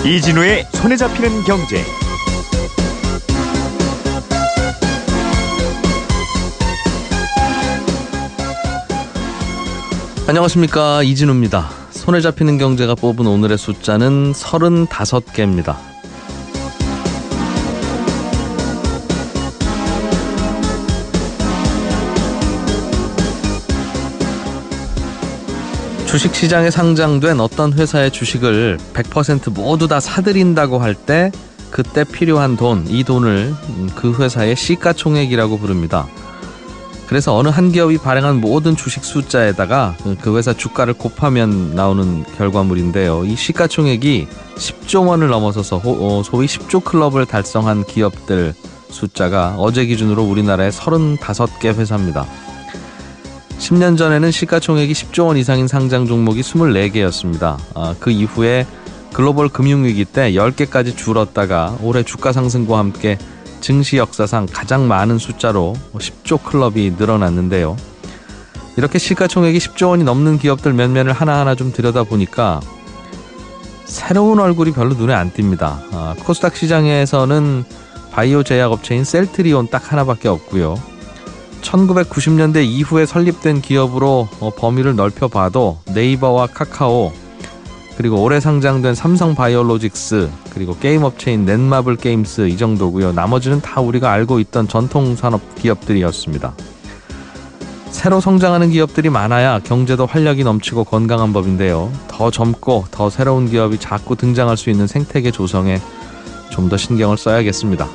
이진우의 손에 잡히는 경제. 안녕하십니까, 이진우입니다. 손에 잡히는 경제가 뽑은 오늘의 숫자는 35개입니다. 주식시장에 상장된 어떤 회사의 주식을 100% 모두 다 사들인다고 할 때 그때 필요한 돈, 이 돈을 그 회사의 시가총액이라고 부릅니다. 그래서 어느 한 기업이 발행한 모든 주식 숫자에다가 그 회사 주가를 곱하면 나오는 결과물인데요. 이 시가총액이 10조 원을 넘어서서 소위 10조 클럽을 달성한 기업들 숫자가 어제 기준으로 우리나라의 35개 회사입니다. 10년 전에는 시가총액이 10조 원 이상인 상장 종목이 24개였습니다. 그 이후에 글로벌 금융위기 때 10개까지 줄었다가 올해 주가 상승과 함께 증시 역사상 가장 많은 숫자로 10조 클럽이 늘어났는데요. 이렇게 시가총액이 10조 원이 넘는 기업들 몇몇을 하나하나 좀 들여다보니까 새로운 얼굴이 별로 눈에 안 띕니다. 코스닥 시장에서는 바이오 제약업체인 셀트리온 딱 하나밖에 없고요. 1990년대 이후에 설립된 기업으로 범위를 넓혀봐도 네이버와 카카오, 그리고 올해 상장된 삼성바이오로직스, 그리고 게임업체인 넷마블 게임스, 이 정도고요. 나머지는 다 우리가 알고 있던 전통산업 기업들이었습니다. 새로 성장하는 기업들이 많아야 경제도 활력이 넘치고 건강한 법인데요. 더 젊고 더 새로운 기업이 자꾸 등장할 수 있는 생태계 조성에 좀 더 신경을 써야겠습니다.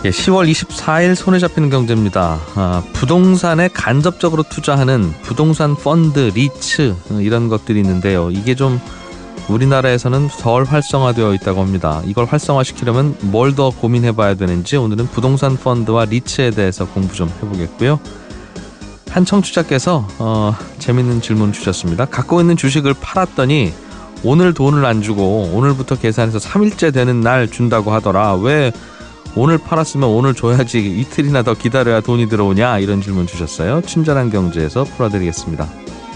10월 24일 손에 잡히는 경제입니다. 부동산에 간접적으로 투자하는 부동산 펀드, 리츠, 이런 것들이 있는데요. 이게 좀 우리나라에서는 덜 활성화되어 있다고 합니다. 이걸 활성화시키려면 뭘 더 고민해봐야 되는지 오늘은 부동산 펀드와 리츠에 대해서 공부 좀 해보겠고요. 한 청취자께서 재밌는 질문 주셨습니다. 갖고 있는 주식을 팔았더니 오늘 돈을 안 주고 오늘부터 계산해서 3일째 되는 날 준다고 하더라. 왜 오늘 팔았으면 오늘 줘야지 이틀이나 더 기다려야 돈이 들어오냐, 이런 질문 주셨어요. 친절한 경제에서 풀어드리겠습니다.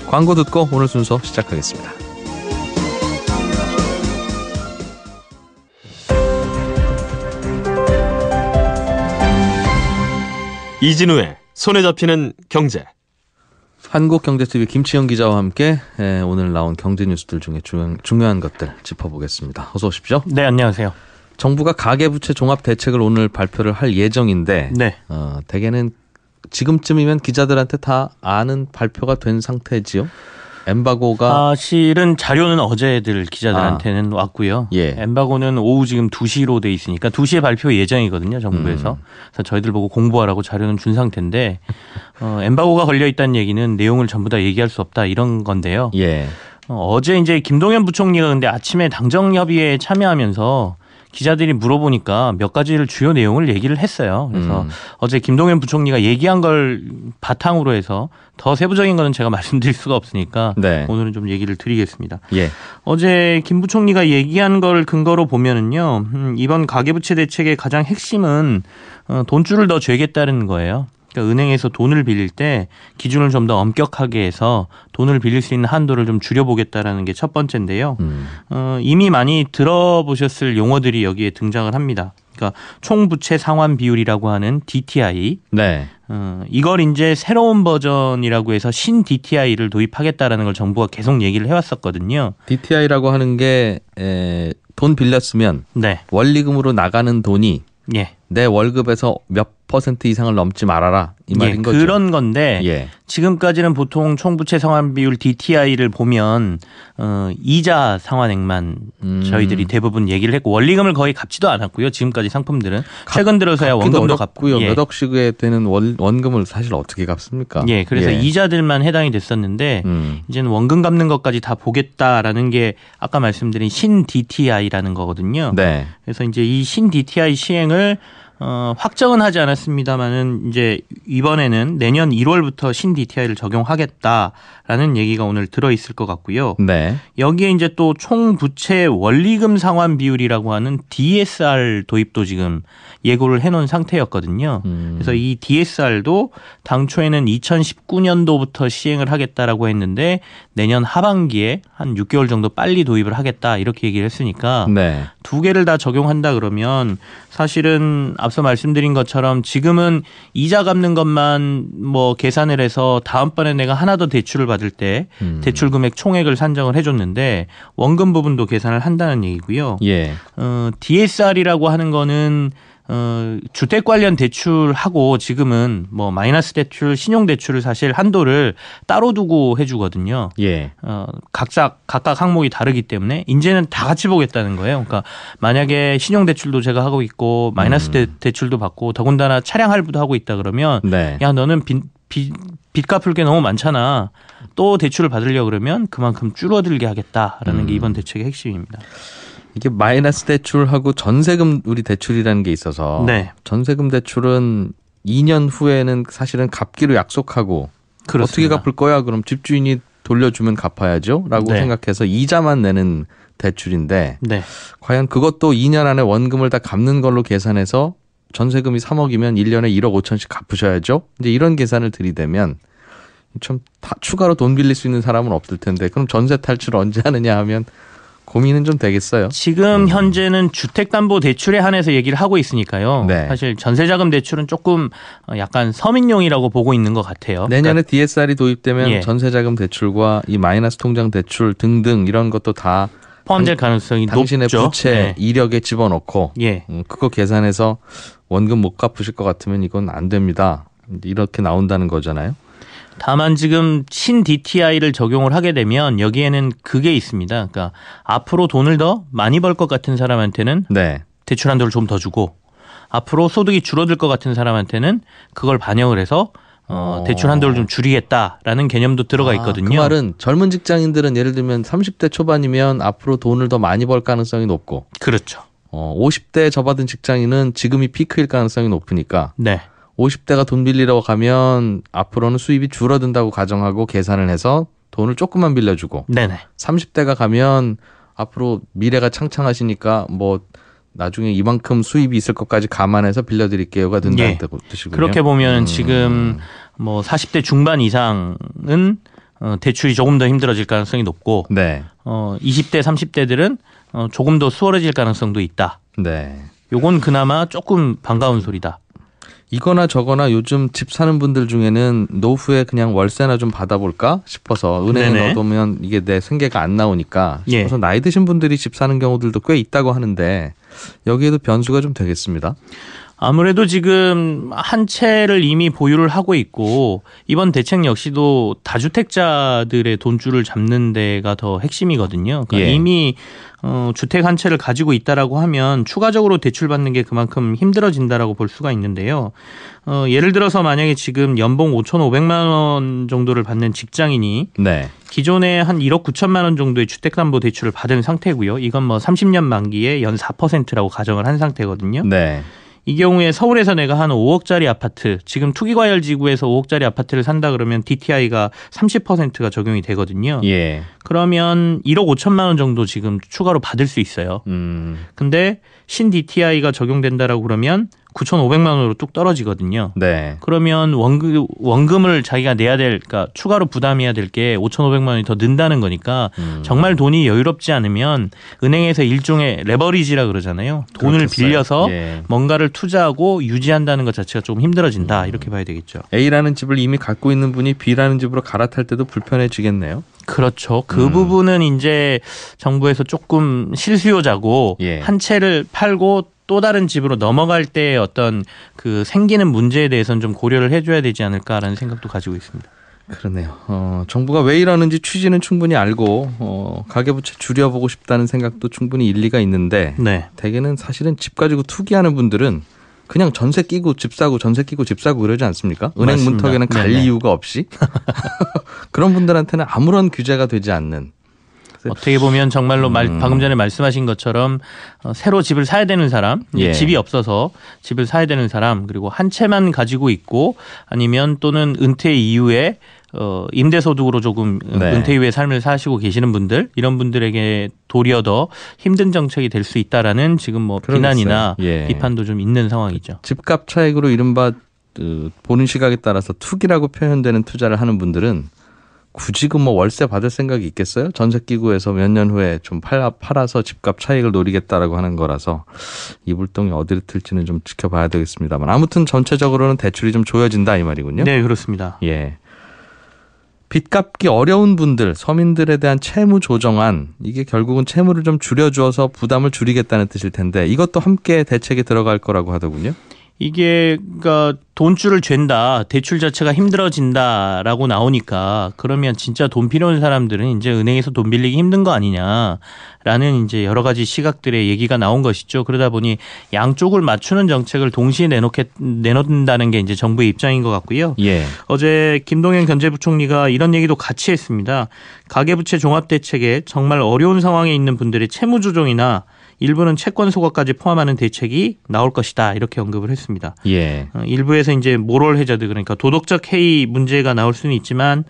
광고 듣고 오늘 순서 시작하겠습니다. 이진우의 손에 잡히는 경제. 한국경제TV 김치영 기자와 함께 오늘 나온 경제 뉴스들 중에 중요한 것들 짚어보겠습니다. 어서 오십시오. 네, 안녕하세요. 정부가 가계부채 종합대책을 오늘 발표를 할 예정인데, 네. 대개는 지금쯤이면 기자들한테 다 아는 발표가 된 상태지요? 엠바고가 사실은 자료는 어제들 기자들한테는 왔고요. 예. 엠바고는 오후 지금 2시로 돼 있으니까 2시에 발표 예정이거든요, 정부에서. 그래서 저희들 보고 공부하라고 자료는 준 상태인데, 엠바고가 걸려 있다는 얘기는 내용을 전부 다 얘기할 수 없다, 이런 건데요. 예. 어제 이제 김동연 부총리가 근데 아침에 당정협의회에 참여하면서 기자들이 물어보니까 몇 가지를 주요 내용을 얘기를 했어요. 그래서 어제 김동연 부총리가 얘기한 걸 바탕으로 해서 더 세부적인 거는 제가 말씀드릴 수가 없으니까 네. 오늘은 좀 얘기를 드리겠습니다. 예. 어제 김 부총리가 얘기한 걸 근거로 보면은요, 이번 가계부채 대책의 가장 핵심은 돈줄을 더 죄겠다는 거예요. 그러니까 은행에서 돈을 빌릴 때 기준을 좀 더 엄격하게 해서 돈을 빌릴 수 있는 한도를 좀 줄여보겠다라는 게 첫 번째인데요. 이미 많이 들어보셨을 용어들이 여기에 등장을 합니다. 그러니까 총부채 상환 비율이라고 하는 DTI. 네. 이걸 이제 새로운 버전이라고 해서 신 DTI를 도입하겠다라는 걸 정부가 계속 얘기를 해왔었거든요. DTI라고 하는 게 돈 빌렸으면 네. 원리금으로 나가는 돈이 예. 내 월급에서 몇 % 이상을 넘지 말아라, 이 말인 거죠. 그런 건데 예. 지금까지는 보통 총부채 상환 비율 DTI를 보면 이자 상환액만 저희들이 대부분 얘기를 했고 원리금을 거의 갚지도 않았고요. 지금까지 상품들은 최근 들어서야 원금도 갚고요. 몇 억씩에 되는 원금을 사실 어떻게 갚습니까? 예, 그래서 이자들만 해당이 됐었는데 이제는 원금 갚는 것까지 다 보겠다라는 게 아까 말씀드린 신 DTI라는 거거든요. 네. 그래서 이제 이 신 DTI 시행을 확정은 하지 않았습니다만은 이제 이번에는 내년 1월부터 신 DTI를 적용하겠다라는 얘기가 오늘 들어 있을 것 같고요. 네. 여기에 이제 또 총부채 원리금 상환 비율이라고 하는 DSR 도입도 지금 예고를 해놓은 상태였거든요. 그래서 이 DSR도 당초에는 2019년도부터 시행을 하겠다라고 했는데 내년 하반기에 한 6개월 정도 빨리 도입을 하겠다 이렇게 얘기를 했으니까 네. 두 개를 다 적용한다 그러면 사실은 앞서 말씀드린 것처럼 지금은 이자 갚는 것만 뭐 계산을 해서 다음번에 내가 하나 더 대출을 받을 때 대출 금액 총액을 산정을 해줬는데 원금 부분도 계산을 한다는 얘기고요. 예. DSR이라고 하는 거는 주택 관련 대출하고 지금은 뭐 마이너스 대출, 신용 대출을 사실 한도를 따로 두고 해주거든요. 예. 각각 항목이 다르기 때문에 이제는 다 같이 보겠다는 거예요. 그러니까 만약에 신용 대출도 제가 하고 있고 마이너스 대출도 받고 더군다나 차량 할부도 하고 있다 그러면 네. 야 너는 빚 갚을 게 너무 많잖아. 또 대출을 받으려 그러면 그만큼 줄어들게 하겠다라는 게 이번 대책의 핵심입니다. 이게 마이너스 대출하고 전세금 우리 대출이라는 게 있어서 네. 전세금 대출은 2년 후에는 사실은 갚기로 약속하고 그렇습니다. 어떻게 갚을 거야? 그럼 집주인이 돌려주면 갚아야죠? 라고 네. 생각해서 이자만 내는 대출인데 네. 과연 그것도 2년 안에 원금을 다 갚는 걸로 계산해서 전세금이 3억이면 1년에 1억 5천씩 갚으셔야죠? 이제 이런 계산을 들이대면 참 다 추가로 돈 빌릴 수 있는 사람은 없을 텐데 그럼 전세 탈출 언제 하느냐 하면 고민은 좀 되겠어요. 지금 현재는 주택담보대출에 한해서 얘기를 하고 있으니까요. 네. 사실 전세자금 대출은 조금 약간 서민용이라고 보고 있는 것 같아요. 내년에 DSR이 도입되면 예. 전세자금 대출과 이 마이너스 통장 대출 등등 이런 것도 다 포함될 가능성이 당신의 높죠. 부채 네. 이력에 집어넣고 예. 그거 계산해서 원금 못 갚으실 것 같으면 이건 안 됩니다. 이렇게 나온다는 거잖아요. 다만 지금 신 DTI를 적용을 하게 되면 여기에는 그게 있습니다. 그러니까 앞으로 돈을 더 많이 벌 것 같은 사람한테는 네. 대출 한도를 좀 더 주고 앞으로 소득이 줄어들 것 같은 사람한테는 그걸 반영을 해서 대출 한도를 좀 줄이겠다라는 개념도 들어가 있거든요. 그 말은 젊은 직장인들은 예를 들면 30대 초반이면 앞으로 돈을 더 많이 벌 가능성이 높고 그렇죠. 50대에 접어든 직장인은 지금이 피크일 가능성이 높으니까 네. 50대가 돈 빌리러 가면 앞으로는 수입이 줄어든다고 가정하고 계산을 해서 돈을 조금만 빌려주고 네네. 30대가 가면 앞으로 미래가 창창하시니까 뭐 나중에 이만큼 수입이 있을 것까지 감안해서 빌려드릴게요가 된다는 예. 뜻이군요. 그렇게 보면 지금 뭐 40대 중반 이상은 대출이 조금 더 힘들어질 가능성이 높고 네. 20대 30대들은 조금 더 수월해질 가능성도 있다. 네. 요건 그나마 조금 반가운 소리다. 이거나 저거나 요즘 집 사는 분들 중에는 노후에 그냥 월세나 좀 받아볼까 싶어서 은행에 네네. 넣어두면 이게 내 생계가 안 나오니까 예. 싶어서 나이 드신 분들이 집 사는 경우들도 꽤 있다고 하는데 여기에도 변수가 좀 되겠습니다. 아무래도 지금 한 채를 이미 보유를 하고 있고 이번 대책 역시도 다주택자들의 돈줄을 잡는 데가 더 핵심이거든요. 그러니까 예. 이미 주택 한 채를 가지고 있다라고 하면 추가적으로 대출받는 게 그만큼 힘들어진다라고 볼 수가 있는데요. 예를 들어서 만약에 지금 연봉 5,500만 원 정도를 받는 직장인이 네. 기존에 한 1억 9천만 원 정도의 주택담보대출을 받은 상태고요. 이건 뭐 30년 만기에 연 4%라고 가정을 한 상태거든요. 네. 이 경우에 서울에서 내가 한 5억짜리 아파트, 지금 투기과열지구에서 5억짜리 아파트를 산다 그러면 DTI가 30%가 적용이 되거든요. 예. 그러면 1억 5천만 원 정도 지금 추가로 받을 수 있어요. 근데 신 DTI가 적용된다라고 그러면 9,500만 원으로 뚝 떨어지거든요. 네. 그러면 원금을 자기가 내야 될, 그러니까 추가로 부담해야 될 게 5,500만 원이 더 는다는 거니까 정말 돈이 여유롭지 않으면 은행에서 일종의 레버리지라 그러잖아요. 돈을 그렇겠어요. 빌려서 예. 뭔가를 투자하고 유지한다는 것 자체가 조금 힘들어진다. 이렇게 봐야 되겠죠. A라는 집을 이미 갖고 있는 분이 B라는 집으로 갈아탈 때도 불편해지겠네요. 그렇죠. 그 부분은 이제 정부에서 조금 실수요자고 예. 한 채를 팔고 또 다른 집으로 넘어갈 때 어떤 그 생기는 문제에 대해서는 좀 고려를 해줘야 되지 않을까라는 생각도 가지고 있습니다. 그러네요. 정부가 왜 이러는지 취지는 충분히 알고 가계부채 줄여보고 싶다는 생각도 충분히 일리가 있는데 네. 대개는 사실은 집 가지고 투기하는 분들은 그냥 전세 끼고 집 사고 전세 끼고 집 사고 그러지 않습니까? 은행 맞습니다. 문턱에는 갈 네네. 이유가 없이 그런 분들한테는 아무런 규제가 되지 않는 어떻게 보면 정말로 방금 전에 말씀하신 것처럼 새로 집을 사야 되는 사람, 예. 집이 없어서 집을 사야 되는 사람, 그리고 한 채만 가지고 있고 아니면 또는 은퇴 이후에 임대소득으로 조금 네. 은퇴 이후의 삶을 사시고 계시는 분들, 이런 분들에게 도리어 더 힘든 정책이 될 수 있다라는 지금 뭐 그러겠어요. 비난이나 예. 비판도 좀 있는 상황이죠. 집값 차익으로 이른바 보는 시각에 따라서 투기라고 표현되는 투자를 하는 분들은 굳이 뭐 월세 받을 생각이 있겠어요? 전세 끼고 해서 몇 년 후에 좀 팔아서 집값 차익을 노리겠다라고 하는 거라서 이 불똥이 어디로 튈지는 좀 지켜봐야 되겠습니다만 아무튼 전체적으로는 대출이 좀 조여진다 이 말이군요. 네, 그렇습니다. 예. 빚 갚기 어려운 분들, 서민들에 대한 채무 조정안, 이게 결국은 채무를 좀 줄여주어서 부담을 줄이겠다는 뜻일 텐데 이것도 함께 대책에 들어갈 거라고 하더군요. 이게 그러니까 돈줄을 잰다, 대출 자체가 힘들어진다라고 나오니까 그러면 진짜 돈 필요한 사람들은 이제 은행에서 돈 빌리기 힘든 거 아니냐라는 이제 여러 가지 시각들의 얘기가 나온 것이죠. 그러다 보니 양쪽을 맞추는 정책을 동시에 내놓는다는 게 이제 정부의 입장인 것 같고요. 예. 어제 김동연 경제부총리가 이런 얘기도 같이 했습니다. 가계부채 종합대책에 정말 어려운 상황에 있는 분들의 채무 조정이나 일부는 채권 소각까지 포함하는 대책이 나올 것이다 이렇게 언급을 했습니다. 예. 일부에서 이제 모럴 해저드 그러니까 도덕적 해이 문제가 나올 수는 있지만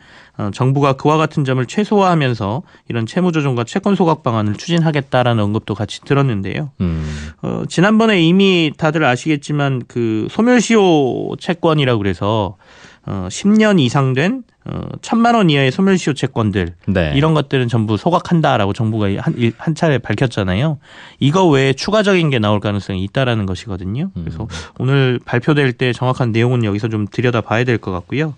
정부가 그와 같은 점을 최소화하면서 이런 채무 조정과 채권 소각 방안을 추진하겠다라는 언급도 같이 들었는데요. 지난번에 이미 다들 아시겠지만 그 소멸시효 채권이라고 그래서 10년 이상 된 1,000만 원 이하의 소멸시효 채권들 네. 이런 것들은 전부 소각한다라고 정부가 한 차례 밝혔잖아요. 이거 외에 추가적인 게 나올 가능성이 있다라는 것이거든요. 그래서 오늘 발표될 때 정확한 내용은 여기서 좀 들여다봐야 될 것 같고요.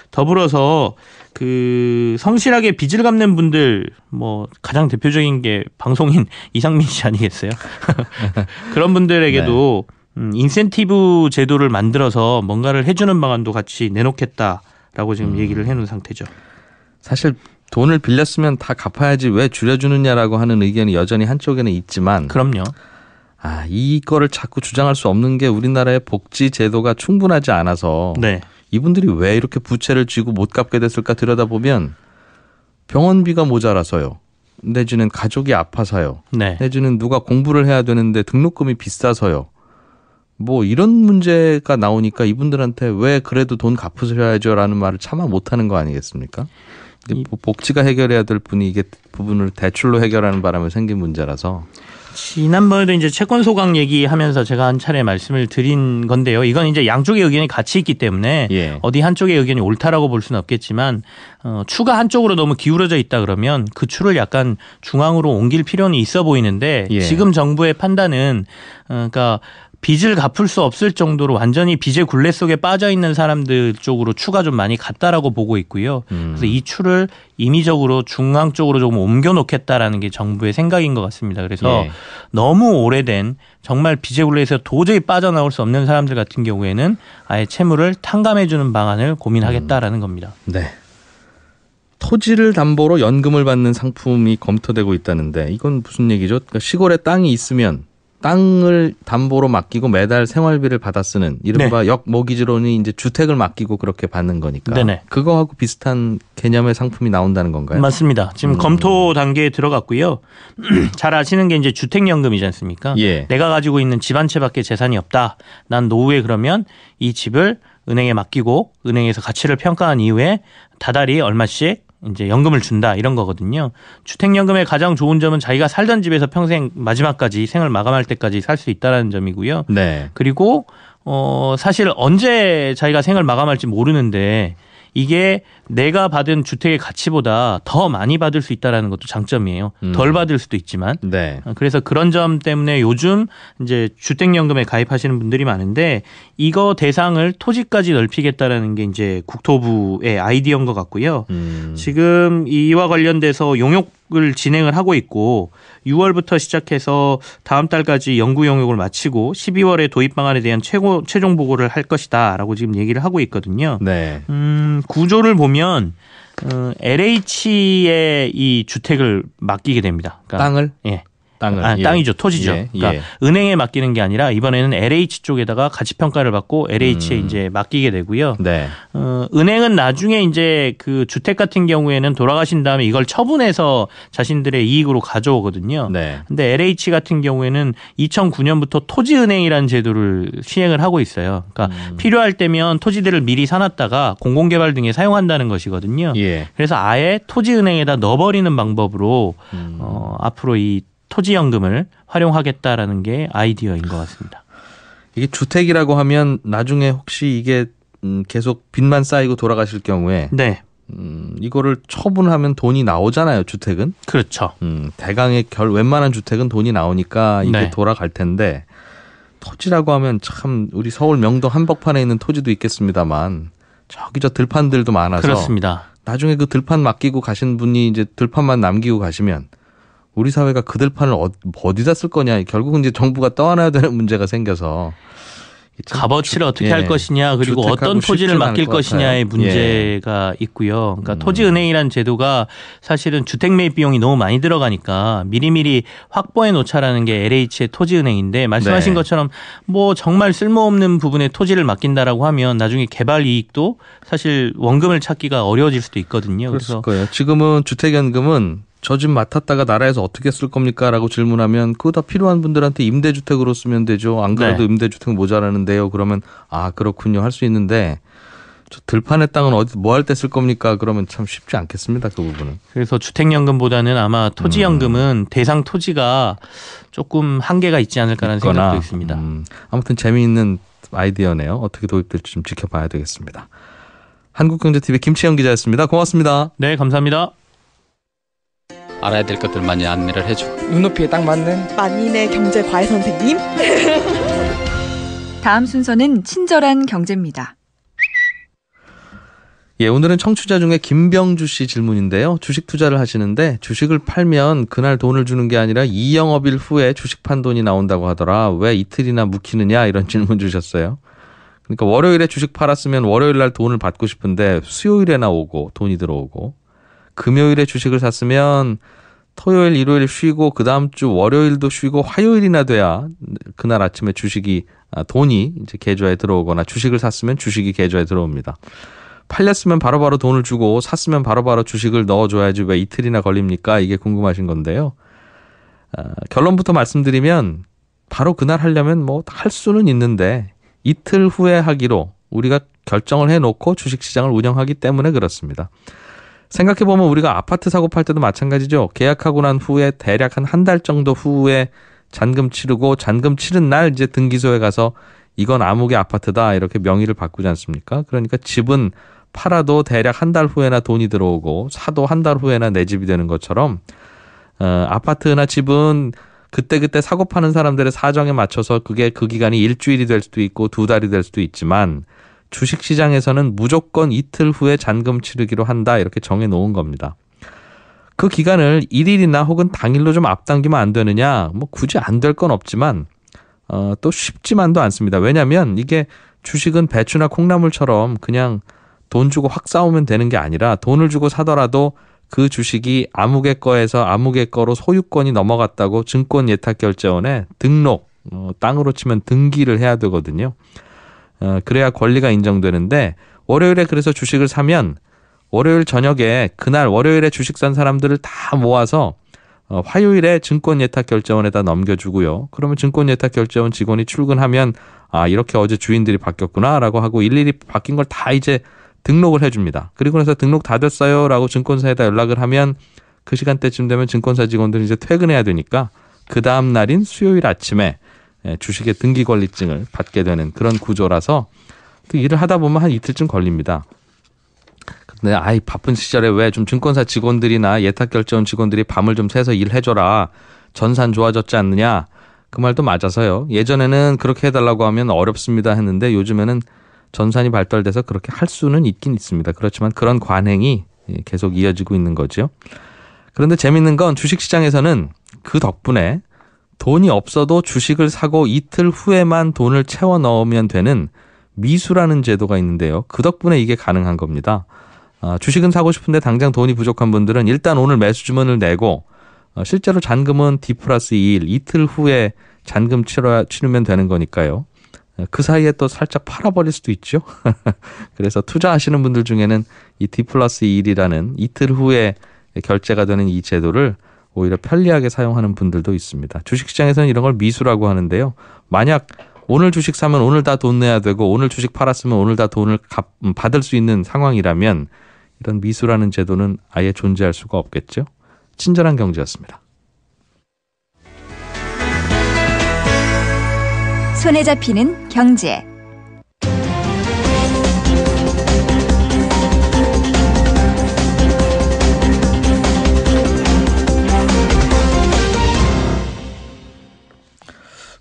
더불어서 그 성실하게 빚을 갚는 분들 뭐 가장 대표적인 게 방송인 이상민 씨 아니겠어요? 그런 분들에게도 인센티브 제도를 만들어서 뭔가를 해주는 방안도 같이 내놓겠다라고 지금 얘기를 해놓은 상태죠. 사실 돈을 빌렸으면 다 갚아야지 왜 줄여주느냐라고 하는 의견이 여전히 한쪽에는 있지만 그럼요. 이거를 자꾸 주장할 수 없는 게 우리나라의 복지 제도가 충분하지 않아서 네. 이분들이 왜 이렇게 부채를 쥐고 못 갚게 됐을까 들여다보면 병원비가 모자라서요. 내지는 가족이 아파서요. 네. 내지는 누가 공부를 해야 되는데 등록금이 비싸서요. 뭐 이런 문제가 나오니까 이분들한테 왜 그래도 돈 갚으셔야죠라는 말을 차마 못하는 거 아니겠습니까? 근데 복지가 해결해야 될 분이 이게 부분을 대출로 해결하는 바람에 생긴 문제라서. 지난번에도 이제 채권 소각 얘기하면서 제가 한 차례 말씀을 드린 건데요. 이건 이제 양쪽의 의견이 같이 있기 때문에 예. 어디 한쪽의 의견이 옳다라고 볼 수는 없겠지만 추가 한쪽으로 너무 기울어져 있다 그러면 그 추를 약간 중앙으로 옮길 필요는 있어 보이는데 예. 지금 정부의 판단은 그러니까 빚을 갚을 수 없을 정도로 완전히 빚의 굴레 속에 빠져 있는 사람들 쪽으로 추가 좀 많이 갔다라고 보고 있고요. 그래서 이 추를 임의적으로 중앙 쪽으로 조금 옮겨 놓겠다라는 게 정부의 생각인 것 같습니다. 그래서 예. 너무 오래된 정말 빚의 굴레에서 도저히 빠져나올 수 없는 사람들 같은 경우에는 아예 채무를 탕감해 주는 방안을 고민하겠다라는 겁니다. 네. 토지를 담보로 연금을 받는 상품이 검토되고 있다는데 이건 무슨 얘기죠? 그러니까 시골에 땅이 있으면 땅을 담보로 맡기고 매달 생활비를 받아 쓰는 이른바 역모기지론이 이제 주택을 맡기고 그렇게 받는 거니까. 네네. 그거하고 비슷한 개념의 상품이 나온다는 건가요? 맞습니다. 지금 검토 단계에 들어갔고요. 잘 아시는 게 이제 주택연금이지 않습니까? 예. 내가 가지고 있는 집 한 채밖에 재산이 없다. 난 노후에 그러면 이 집을 은행에 맡기고 은행에서 가치를 평가한 이후에 다달이 얼마씩 이제 연금을 준다 이런 거거든요. 주택연금의 가장 좋은 점은 자기가 살던 집에서 평생 마지막까지 생을 마감할 때까지 살 수 있다는 점이고요. 네. 그리고 사실 언제 자기가 생을 마감할지 모르는데 이게 내가 받은 주택의 가치보다 더 많이 받을 수 있다는 것도 장점이에요. 덜 받을 수도 있지만. 네. 그래서 그런 점 때문에 요즘 이제 주택연금에 가입하시는 분들이 많은데 이거 대상을 토지까지 넓히겠다라는 게 이제 국토부의 아이디어인 것 같고요. 지금 이와 관련돼서 용역을 진행을 하고 있고 6월부터 시작해서 다음 달까지 연구 용역을 마치고 12월에 도입 방안에 대한 최종 보고를 할 것이다라고 지금 얘기를 하고 있거든요. 네. 구조를 보면 LH에 이 주택을 맡기게 됩니다. 그러니까 땅을? 예. 땅이죠. 토지죠. 예, 그러니까 은행에 맡기는 게 아니라 이번에는 LH 쪽에다가 가치 평가를 받고 LH에 이제 맡기게 되고요. 네. 은행은 나중에 이제 그 주택 같은 경우에는 돌아가신 다음에 이걸 처분해서 자신들의 이익으로 가져오거든요. 네. 근데 LH 같은 경우에는 2009년부터 토지은행이라는 제도를 시행을 하고 있어요. 그러니까 필요할 때면 토지들을 미리 사놨다가 공공개발 등에 사용한다는 것이거든요. 예. 그래서 아예 토지은행에다 넣어버리는 방법으로 앞으로 이 토지연금을 활용하겠다라는 게 아이디어인 것 같습니다. 이게 주택이라고 하면 나중에 혹시 이게 계속 빚만 쌓이고 돌아가실 경우에 네. 이거를 처분하면 돈이 나오잖아요. 주택은. 그렇죠. 대강의 웬만한 주택은 돈이 나오니까 이게 네. 돌아갈 텐데 토지라고 하면 참 우리 서울 명동 한복판에 있는 토지도 있겠습니다만 저기 저 들판들도 많아서 그렇습니다. 나중에 그 들판 맡기고 가신 분이 이제 들판만 남기고 가시면 우리 사회가 그 들판을 어디다 쓸 거냐. 결국은 이제 정부가 떠안아야 되는 문제가 생겨서 값어치를 어떻게 할 것이냐 그리고 어떤 토지를 맡길 것이냐의 문제가 있고요. 그러니까 토지은행이라는 제도가 사실은 주택 매입 비용이 너무 많이 들어가니까 미리미리 확보해 놓자라는 게 LH의 토지은행인데 말씀하신 것처럼 뭐 정말 쓸모없는 부분에 토지를 맡긴다라고 하면 나중에 개발 이익도 사실 원금을 찾기가 어려워질 수도 있거든요. 그래서 거예요. 지금은 주택연금은 저 집 맡았다가 나라에서 어떻게 쓸 겁니까? 라고 질문하면 그거 다 필요한 분들한테 임대주택으로 쓰면 되죠. 안 그래도 임대주택 모자라는데요. 그러면 그렇군요. 할 수 있는데 저 들판의 땅은 어디 뭐 할 때 쓸 겁니까? 그러면 참 쉽지 않겠습니다. 그 부분은. 그래서 주택연금보다는 아마 토지연금은 대상 토지가 조금 한계가 있지 않을까라는 생각도 있습니다. 아무튼 재미있는 아이디어네요. 어떻게 도입될지 좀 지켜봐야 되겠습니다. 한국경제TV 김치영 기자였습니다. 고맙습니다. 네, 감사합니다. 알아야 될 것들 많이 안내를 해주고 눈높이에 딱 맞는 만인의 경제과외 선생님. 다음 순서는 친절한 경제입니다. 예, 오늘은 청취자 중에 김병주 씨 질문인데요. 주식 투자를 하시는데 주식을 팔면 그날 돈을 주는 게 아니라 2영업일 후에 주식 판 돈이 나온다고 하더라. 왜 이틀이나 묵히느냐 이런 질문 주셨어요. 그러니까 월요일에 주식 팔았으면 월요일 날 돈을 받고 싶은데 수요일에나 오고 돈이 들어오고 금요일에 주식을 샀으면 토요일, 일요일 쉬고 그 다음 주 월요일도 쉬고 화요일이나 돼야 그날 아침에 돈이 이제 계좌에 들어오거나 주식을 샀으면 주식이 계좌에 들어옵니다. 팔렸으면 바로바로 돈을 주고 샀으면 바로바로 주식을 넣어줘야지 왜 이틀이나 걸립니까? 이게 궁금하신 건데요. 결론부터 말씀드리면 바로 그날 하려면 뭐 할 수는 있는데 이틀 후에 하기로 우리가 결정을 해놓고 주식시장을 운영하기 때문에 그렇습니다. 생각해보면 우리가 아파트 사고 팔 때도 마찬가지죠. 계약하고 난 후에 대략 한 달 정도 후에 잔금 치르고 잔금 치른 날 이제 등기소에 가서 이건 아무개 아파트다 이렇게 명의를 바꾸지 않습니까? 그러니까 집은 팔아도 대략 한 달 후에나 돈이 들어오고 사도 한 달 후에나 내 집이 되는 것처럼 아파트나 집은 그때그때 사고 파는 사람들의 사정에 맞춰서 그게 그 기간이 일주일이 될 수도 있고 두 달이 될 수도 있지만 주식시장에서는 무조건 이틀 후에 잔금 치르기로 한다 이렇게 정해놓은 겁니다. 그 기간을 1일이나 혹은 당일로 좀 앞당기면 안 되느냐 뭐 굳이 안 될 건 없지만 또 쉽지만도 않습니다. 왜냐하면 이게 주식은 배추나 콩나물처럼 그냥 돈 주고 확 사오면 되는 게 아니라 돈을 주고 사더라도 그 주식이 아무개 거에서 아무개 거로 소유권이 넘어갔다고 증권예탁결제원에 등록, 땅으로 치면 등기를 해야 되거든요. 그래야 권리가 인정되는데 월요일에 그래서 주식을 사면 월요일 저녁에 그날 월요일에 주식 산 사람들을 다 모아서 화요일에 증권예탁결제원에다 넘겨주고요. 그러면 증권예탁결제원 직원이 출근하면 이렇게 어제 주인들이 바뀌었구나 라고 하고 일일이 바뀐 걸 다 이제 등록을 해줍니다. 그리고 나서 등록 다 됐어요 라고 증권사에다 연락을 하면 그 시간대쯤 되면 증권사 직원들이 이제 퇴근해야 되니까 그 다음 날인 수요일 아침에 주식의 등기권리증을 받게 되는 그런 구조라서 그 일을 하다 보면 한 이틀쯤 걸립니다. 근데 바쁜 시절에 왜 좀 증권사 직원들이나 예탁결제원 직원들이 밤을 좀 새서 일해줘라. 전산 좋아졌지 않느냐. 그 말도 맞아서요. 예전에는 그렇게 해달라고 하면 어렵습니다 했는데 요즘에는 전산이 발달돼서 그렇게 할 수는 있긴 있습니다. 그렇지만 그런 관행이 계속 이어지고 있는 거죠. 그런데 재밌는 건 주식시장에서는 그 덕분에 돈이 없어도 주식을 사고 이틀 후에만 돈을 채워 넣으면 되는 미수라는 제도가 있는데요. 그 덕분에 이게 가능한 겁니다. 주식은 사고 싶은데 당장 돈이 부족한 분들은 일단 오늘 매수 주문을 내고 실제로 잔금은 D+2일 이틀 후에 잔금 치르면 되는 거니까요. 그 사이에 또 살짝 팔아버릴 수도 있죠. 그래서 투자하시는 분들 중에는 이 D+2일이라는 이틀 후에 결제가 되는 이 제도를 오히려 편리하게 사용하는 분들도 있습니다. 주식시장에서는 이런 걸 미수라고 하는데요. 만약 오늘 주식 사면 오늘 다 돈 내야 되고 오늘 주식 팔았으면 오늘 다 돈을 받을 수 있는 상황이라면 이런 미수라는 제도는 아예 존재할 수가 없겠죠. 친절한 경제였습니다. 손에 잡히는 경제.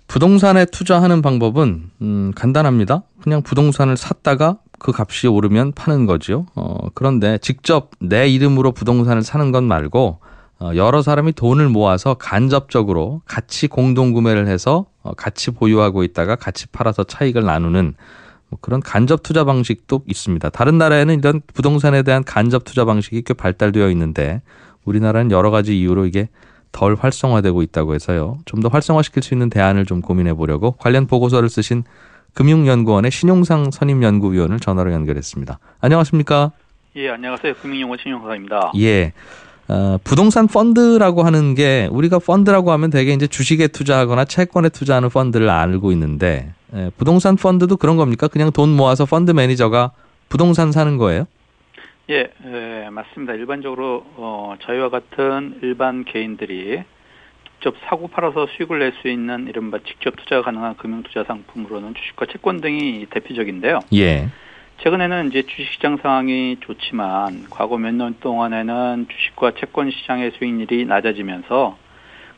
부동산에 투자하는 방법은 간단합니다. 그냥 부동산을 샀다가 그 값이 오르면 파는 거죠. 그런데 직접 내 이름으로 부동산을 사는 것 말고 여러 사람이 돈을 모아서 간접적으로 같이 공동구매를 해서 같이 보유하고 있다가 같이 팔아서 차익을 나누는 그런 간접 투자 방식도 있습니다. 다른 나라에는 이런 부동산에 대한 간접 투자 방식이 꽤 발달되어 있는데 우리나라는 여러 가지 이유로 이게 덜 활성화되고 있다고 해서요. 좀 더 활성화시킬 수 있는 대안을 좀 고민해 보려고 관련 보고서를 쓰신 금융연구원의 신용상 선임연구위원을 전화로 연결했습니다. 안녕하십니까? 예, 안녕하세요. 금융연구원 신용상입니다. 예. 부동산 펀드라고 하는 게 우리가 펀드라고 하면 대개 이제 주식에 투자하거나 채권에 투자하는 펀드를 알고 있는데 부동산 펀드도 그런 겁니까? 그냥 돈 모아서 펀드 매니저가 부동산 사는 거예요? 예, 맞습니다. 일반적으로 저희와 같은 일반 개인들이 직접 사고 팔아서 수익을 낼 수 있는 이른바 직접 투자가 가능한 금융투자 상품으로는 주식과 채권 등이 대표적인데요. 예. 최근에는 이제 주식시장 상황이 좋지만 과거 몇 년 동안에는 주식과 채권 시장의 수익률이 낮아지면서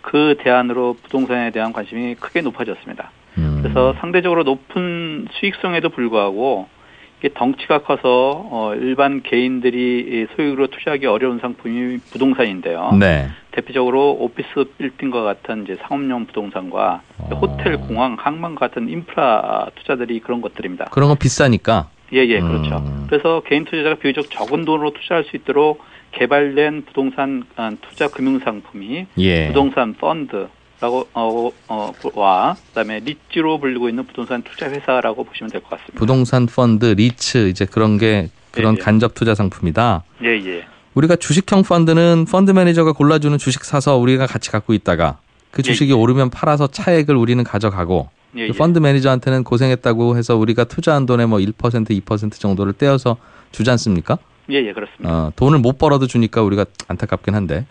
그 대안으로 부동산에 대한 관심이 크게 높아졌습니다. 그래서 상대적으로 높은 수익성에도 불구하고 이게 덩치가 커서 일반 개인들이 소액으로 투자하기 어려운 상품이 부동산인데요. 네. 대표적으로 오피스 빌딩과 같은 이제 상업용 부동산과 호텔, 공항, 항만 같은 인프라 투자들이 그런 것들입니다. 그런 건 비싸니까. 예, 그렇죠. 그래서 개인 투자자가 비교적 적은 돈으로 투자할 수 있도록 개발된 부동산 투자 금융 상품이 예. 부동산 펀드라고 와 그다음에 리츠로 불리고 있는 부동산 투자 회사라고 보시면 될 것 같습니다. 부동산 펀드, 리츠 이제 그런 게 그런 예. 간접 투자 상품이다. 예. 우리가 주식형 펀드는 펀드 매니저가 골라주는 주식 사서 우리가 같이 갖고 있다가 그 주식이 오르면 팔아서 차액을 우리는 가져가고 그 펀드 매니저한테는 고생했다고 해서 우리가 투자한 돈의 뭐 1%, 2% 정도를 떼어서 주지 않습니까? 예, 그렇습니다. 돈을 못 벌어도 주니까 우리가 안타깝긴 한데.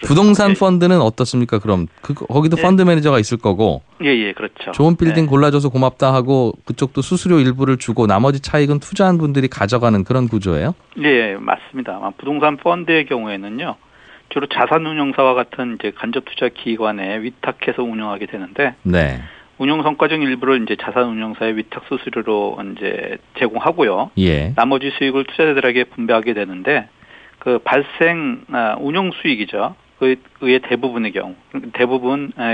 부동산 펀드는 어떻습니까? 그럼 거기도 펀드 매니저가 있을 거고. 예, 그렇죠. 좋은 빌딩 골라줘서 고맙다 하고 그쪽도 수수료 일부를 주고 나머지 차익은 투자한 분들이 가져가는 그런 구조예요? 예, 맞습니다. 부동산 펀드의 경우에는요. 주로 자산운용사와 같은 이제 간접 투자 기관에 위탁해서 운영하게 되는데, 네. 운용 성과적 일부를 이제 자산운용사의 위탁 수수료로 이제 제공하고요. 예. 나머지 수익을 투자자들에게 분배하게 되는데, 그 발생 운용 수익이죠. 그의 대부분의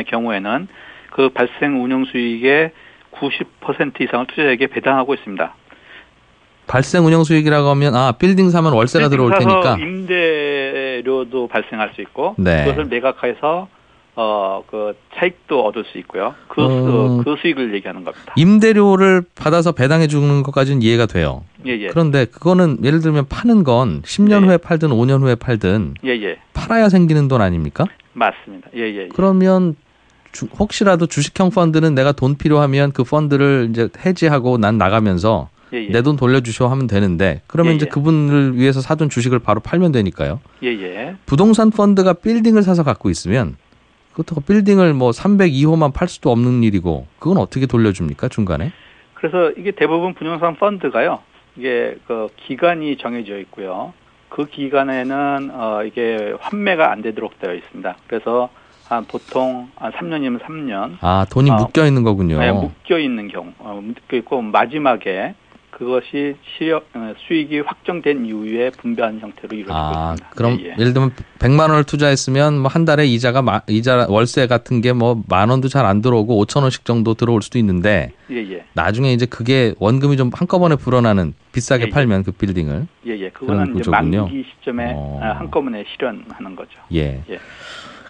경우에는 그 발생 운용 수익의 90% 이상을 투자자에게 배당하고 있습니다. 발생 운영 수익이라고 하면 빌딩 사면 월세가 들어올 테니까 임대료도 발생할 수 있고 네. 그것을 매각해서 그 차익도 얻을 수 있고요. 그 수익을 얘기하는 겁니다. 임대료를 받아서 배당해 주는 것까지는 이해가 돼요. 예. 그런데 그거는 예를 들면 파는 건 10년 후에 팔든 5년 후에 팔든 예. 팔아야 생기는 돈 아닙니까? 맞습니다. 예. 그러면 혹시라도 주식형 펀드는 내가 돈 필요하면 그 펀드를 이제 해지하고 난 나가면서 내 돈 돌려주셔 하면 되는데 그러면 이제 그분을 위해서 사둔 주식을 바로 팔면 되니까요. 예. 부동산 펀드가 빌딩을 사서 갖고 있으면 그것도 빌딩을 뭐 302호만 팔 수도 없는 일이고 그건 어떻게 돌려줍니까 중간에? 그래서 이게 대부분 부동산 펀드가요. 이게 그 기간이 정해져 있고요. 그 기간에는 이게 환매가 안 되도록 되어 있습니다. 그래서 보통 3년이면 3년. 돈이 묶여 있는 거군요. 네, 묶여 있는 경우, 묶여 있고 마지막에 그것이 수익이 확정된 이후에 분배하는 형태로 이루어지고 있습니다. 그럼 예, 예. 예를 들면 100만 원을 투자했으면 뭐 한 달에 이자 월세 같은 게 뭐 만 원도 잘 안 들어오고 5천 원씩 정도 들어올 수도 있는데 예, 예. 나중에 이제 그게 원금이 좀 한꺼번에 불어나는 비싸게 예, 예. 팔면 그 빌딩을 예, 예. 그거는 이제 구조군요. 만기 시점에 한꺼번에 실현하는 거죠. 예. 예.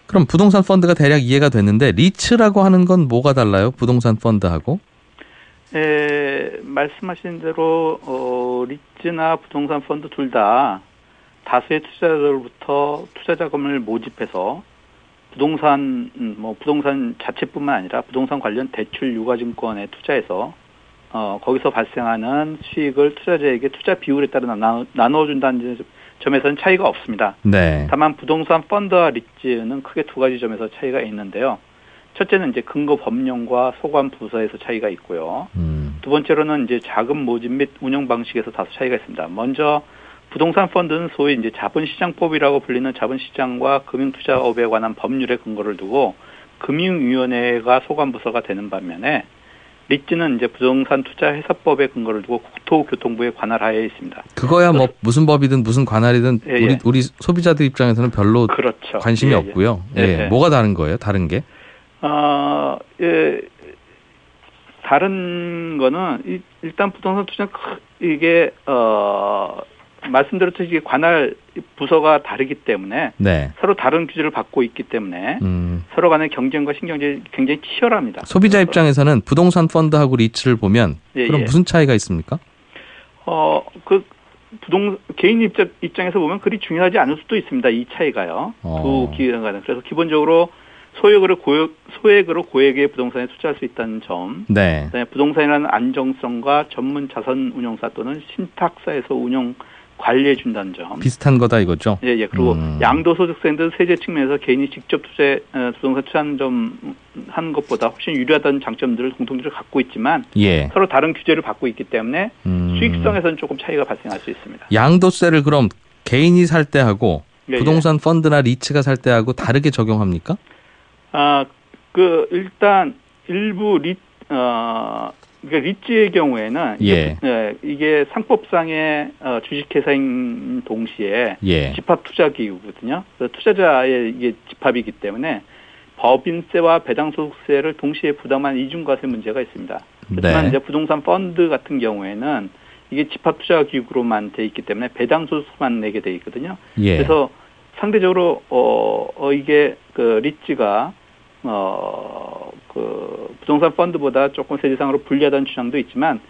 그럼 부동산 펀드가 대략 이해가 됐는데 리츠라고 하는 건 뭐가 달라요? 부동산 펀드하고? 말씀하신 대로 리츠나 부동산 펀드 둘 다 다수의 투자자들로부터 투자 자금을 모집해서 부동산 자체뿐만 아니라 부동산 관련 대출 유가증권에 투자해서 거기서 발생하는 수익을 투자자에게 투자 비율에 따라 나눠준다는 점에서는 차이가 없습니다. 네. 다만 부동산 펀드와 리츠는 크게 두 가지 점에서 차이가 있는데요. 첫째는 이제 근거 법령과 소관 부서에서 차이가 있고요. 두 번째로는 이제 자금 모집 및 운영 방식에서 다소 차이가 있습니다. 먼저 부동산 펀드는 소위 이제 자본시장법이라고 불리는 자본시장과 금융투자업에 관한 법률에 근거를 두고 금융위원회가 소관 부서가 되는 반면에 리츠는 이제 부동산 투자회사법에 근거를 두고 국토교통부의 관할하에 있습니다. 그거야 뭐 무슨 법이든 무슨 관할이든 예. 우리 소비자들 입장에서는 별로 그렇죠. 관심이 예, 없고요. 예. 예. 뭐가 다른 거예요? 다른 게? 다른 거는 일단 부동산 투자는 이게 말씀드렸듯이 이게 관할 부서가 다르기 때문에 네. 서로 다른 규제를 받고 있기 때문에 서로 간의 경쟁과 신경전이 굉장히 치열합니다. 소비자 입장에서는 부동산 펀드하고 리츠를 보면 예, 그럼 예. 무슨 차이가 있습니까? 개인 입장에서 보면 그리 중요하지 않을 수도 있습니다. 이 차이가요. 두 기관은. 그래서 기본적으로 소액으로 고액의 부동산에 투자할 수 있다는 점. 네. 그다음에 부동산이라는 안정성과 전문 자산 운용사 또는 신탁사에서 운영 관리해 준다는 점. 비슷한 거다 이거죠. 예, 예. 그리고 양도소득세 등 세제 측면에서 개인이 직접 부동산 투자하는 것보다 훨씬 유리하다는 장점들을 공통적으로 갖고 있지만 예. 서로 다른 규제를 받고 있기 때문에 수익성에서는 조금 차이가 발생할 수 있습니다. 양도세를 그럼 개인이 살 때하고 예, 부동산 펀드나 리츠가 살 때하고 다르게 적용합니까? 일단 일부 그러니까 리츠의 경우에는 이게 상법상의 주식회사인 동시에 집합 투자 기구거든요. 그래서 투자자의 이게 집합이기 때문에 법인세와 배당소득세를 동시에 부담한 이중과세 문제가 있습니다. 그렇지만 이제 부동산 펀드 같은 경우에는 이게 집합 투자 기구로만 돼 있기 때문에 배당소득만 내게 돼 있거든요. 그래서 상대적으로 이게 그 리츠가 그 부동산 펀드보다 조금 세제상으로 불리하다는 주장도 있지만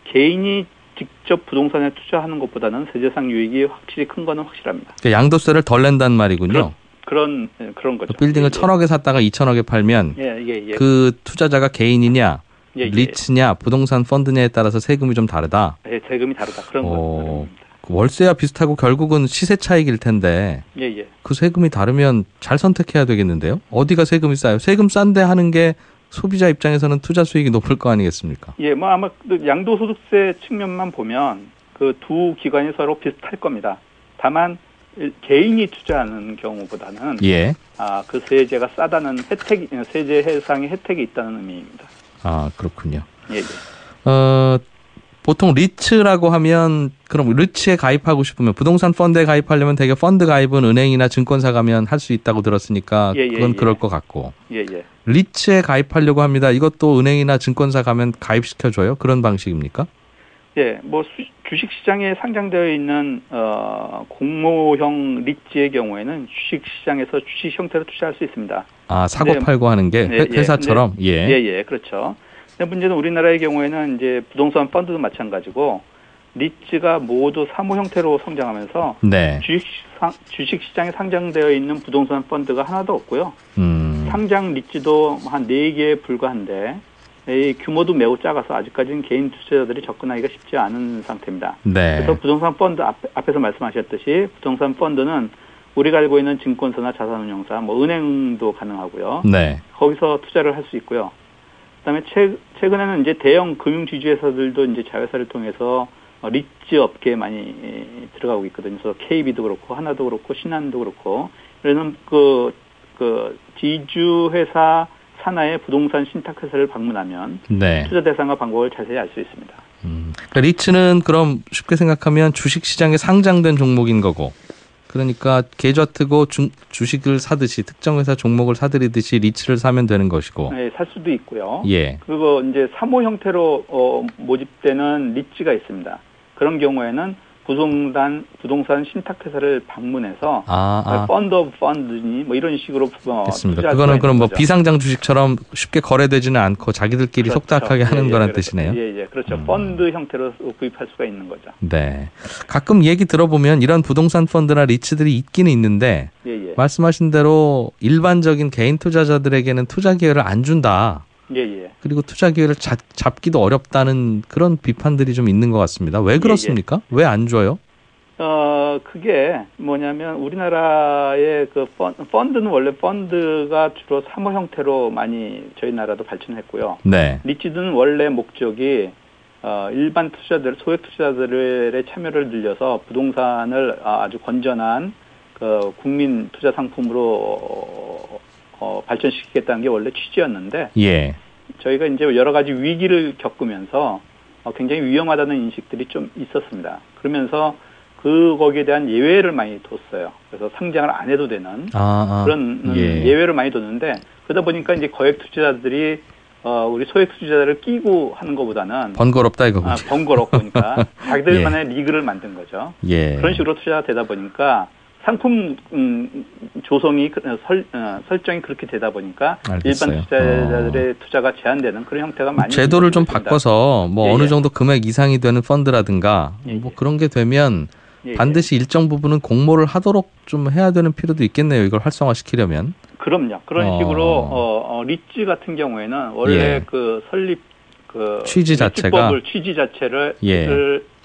개인이 직접 부동산에 투자하는 것보다는 세제상 유익이 확실히 큰 거는 확실합니다. 그러니까 양도세를 덜 낸다는 말이군요. 그런 거죠. 빌딩을 1,000억에 샀다가 2,000억에 팔면 그 투자자가 개인이냐 리츠냐 부동산 펀드냐에 따라서 세금이 좀 다르다. 예, 세금이 다르다. 그런 겁니다. 월세와 비슷하고 결국은 시세 차익일 텐데 그 세금이 다르면 잘 선택해야 되겠는데요. 어디가 세금이 싸요? 세금 싼데 하는 게 소비자 입장에서는 투자 수익이 높을 거 아니겠습니까? 예, 뭐 아마 양도소득세 측면만 보면 그 두 기관이 서로 비슷할 겁니다. 다만 개인이 투자하는 경우보다는 그 세제가 싸다는 세제 해상의 혜택이 있다는 의미입니다. 아, 그렇군요. 보통 리츠라고 하면 그럼 리츠에 가입하고 싶으면 부동산 펀드에 가입하려면 되게 펀드 가입은 은행이나 증권사 가면 할 수 있다고 들었으니까 그건 그럴 것 같고 리츠에 가입하려고 합니다. 이것도 은행이나 증권사 가면 가입시켜줘요? 그런 방식입니까? 예, 뭐 주식시장에 상장되어 있는 공모형 리츠의 경우에는 주식시장에서 주식 형태로 투자할 수 있습니다. 아, 사고 팔고 하는 게 회사처럼? 그렇죠. 근데 문제는 우리나라의 경우에는 이제 부동산 펀드도 마찬가지고 리츠가 모두 사모 형태로 성장하면서 주식시장에 상장되어 있는 부동산 펀드가 하나도 없고요. 상장 리츠도 한 4개에 불과한데 이 규모도 매우 작아서 아직까지는 개인 투자자들이 접근하기가 쉽지 않은 상태입니다. 그래서 부동산 펀드 앞에서 말씀하셨듯이 부동산 펀드는 우리가 알고 있는 증권사나 자산운용사, 뭐 은행도 가능하고요. 거기서 투자를 할 수 있고요. 그다음에 최근에는 이제 대형 금융 지주회사들도 이제 자회사를 통해서 리츠 업계에 많이 들어가고 있거든요. 그래서 KB도 그렇고 하나도 그렇고 신한도 그렇고 그래서 그 지주회사 산하의 부동산 신탁회사를 방문하면 투자 대상과 방법을 자세히 알 수 있습니다. 그러니까 리츠는 그럼 쉽게 생각하면 주식시장에 상장된 종목인 거고, 그러니까 계좌 트고 주식을 사듯이 특정 회사 종목을 사들이듯이 리츠를 사면 되는 것이고. 네, 살 수도 있고요. 예. 그리고 이제 사모 형태로 모집되는 리츠가 있습니다. 그런 경우에는 부동산 신탁회사를 방문해서 펀드 오브 펀드니 뭐 이런 식으로 됐습니다. 그거는 그럼 뭐 비상장 주식처럼 쉽게 거래되지는 않고 자기들끼리 그렇죠. 속닥하게 하는 거란 그렇죠. 뜻이네요. 예, 그렇죠. 펀드 형태로 구입할 수가 있는 거죠. 네. 가끔 얘기 들어보면 이런 부동산 펀드나 리츠들이 있기는 있는데 말씀하신 대로 일반적인 개인 투자자들에게는 투자 기회를 안 준다. 그리고 투자 기회를 잡기도 어렵다는 그런 비판들이 좀 있는 것 같습니다. 왜 그렇습니까? 왜 안 줘요? 그게 뭐냐면 우리나라의 그 펀드는 원래 펀드가 주로 사모 형태로 많이 저희 나라도 발전했고요. 네. 리츠는 원래 목적이 일반 소액 투자자들의 참여를 늘려서 부동산을 아주 건전한 그 국민 투자 상품으로 발전시키겠다는 게 원래 취지였는데, 예. 저희가 이제 여러 가지 위기를 겪으면서 굉장히 위험하다는 인식들이 좀 있었습니다. 그러면서 거기에 대한 예외를 많이 뒀어요. 그래서 상장을 안 해도 되는 그런 예외를 많이 뒀는데, 그러다 보니까 이제 거액 투자자들이 우리 소액 투자자를 끼고 하는 것보다는 번거롭다 이거군요. 번거롭으니까 자기들만의 리그를 만든 거죠. 그런 식으로 투자가 되다 보니까 상품 조성이 설정이 그렇게 되다 보니까 알겠어요. 일반 투자자들의 투자가 제한되는 그런 형태가 많이 제도를 좀 바꿔서 뭐 어느 정도 금액 이상이 되는 펀드라든가 뭐 그런 게 되면 반드시 일정 부분은 공모를 하도록 좀 해야 되는 필요도 있겠네요. 이걸 활성화시키려면. 그럼요. 그런 식으로 리츠 같은 경우에는 원래 그 설립 취지 자체를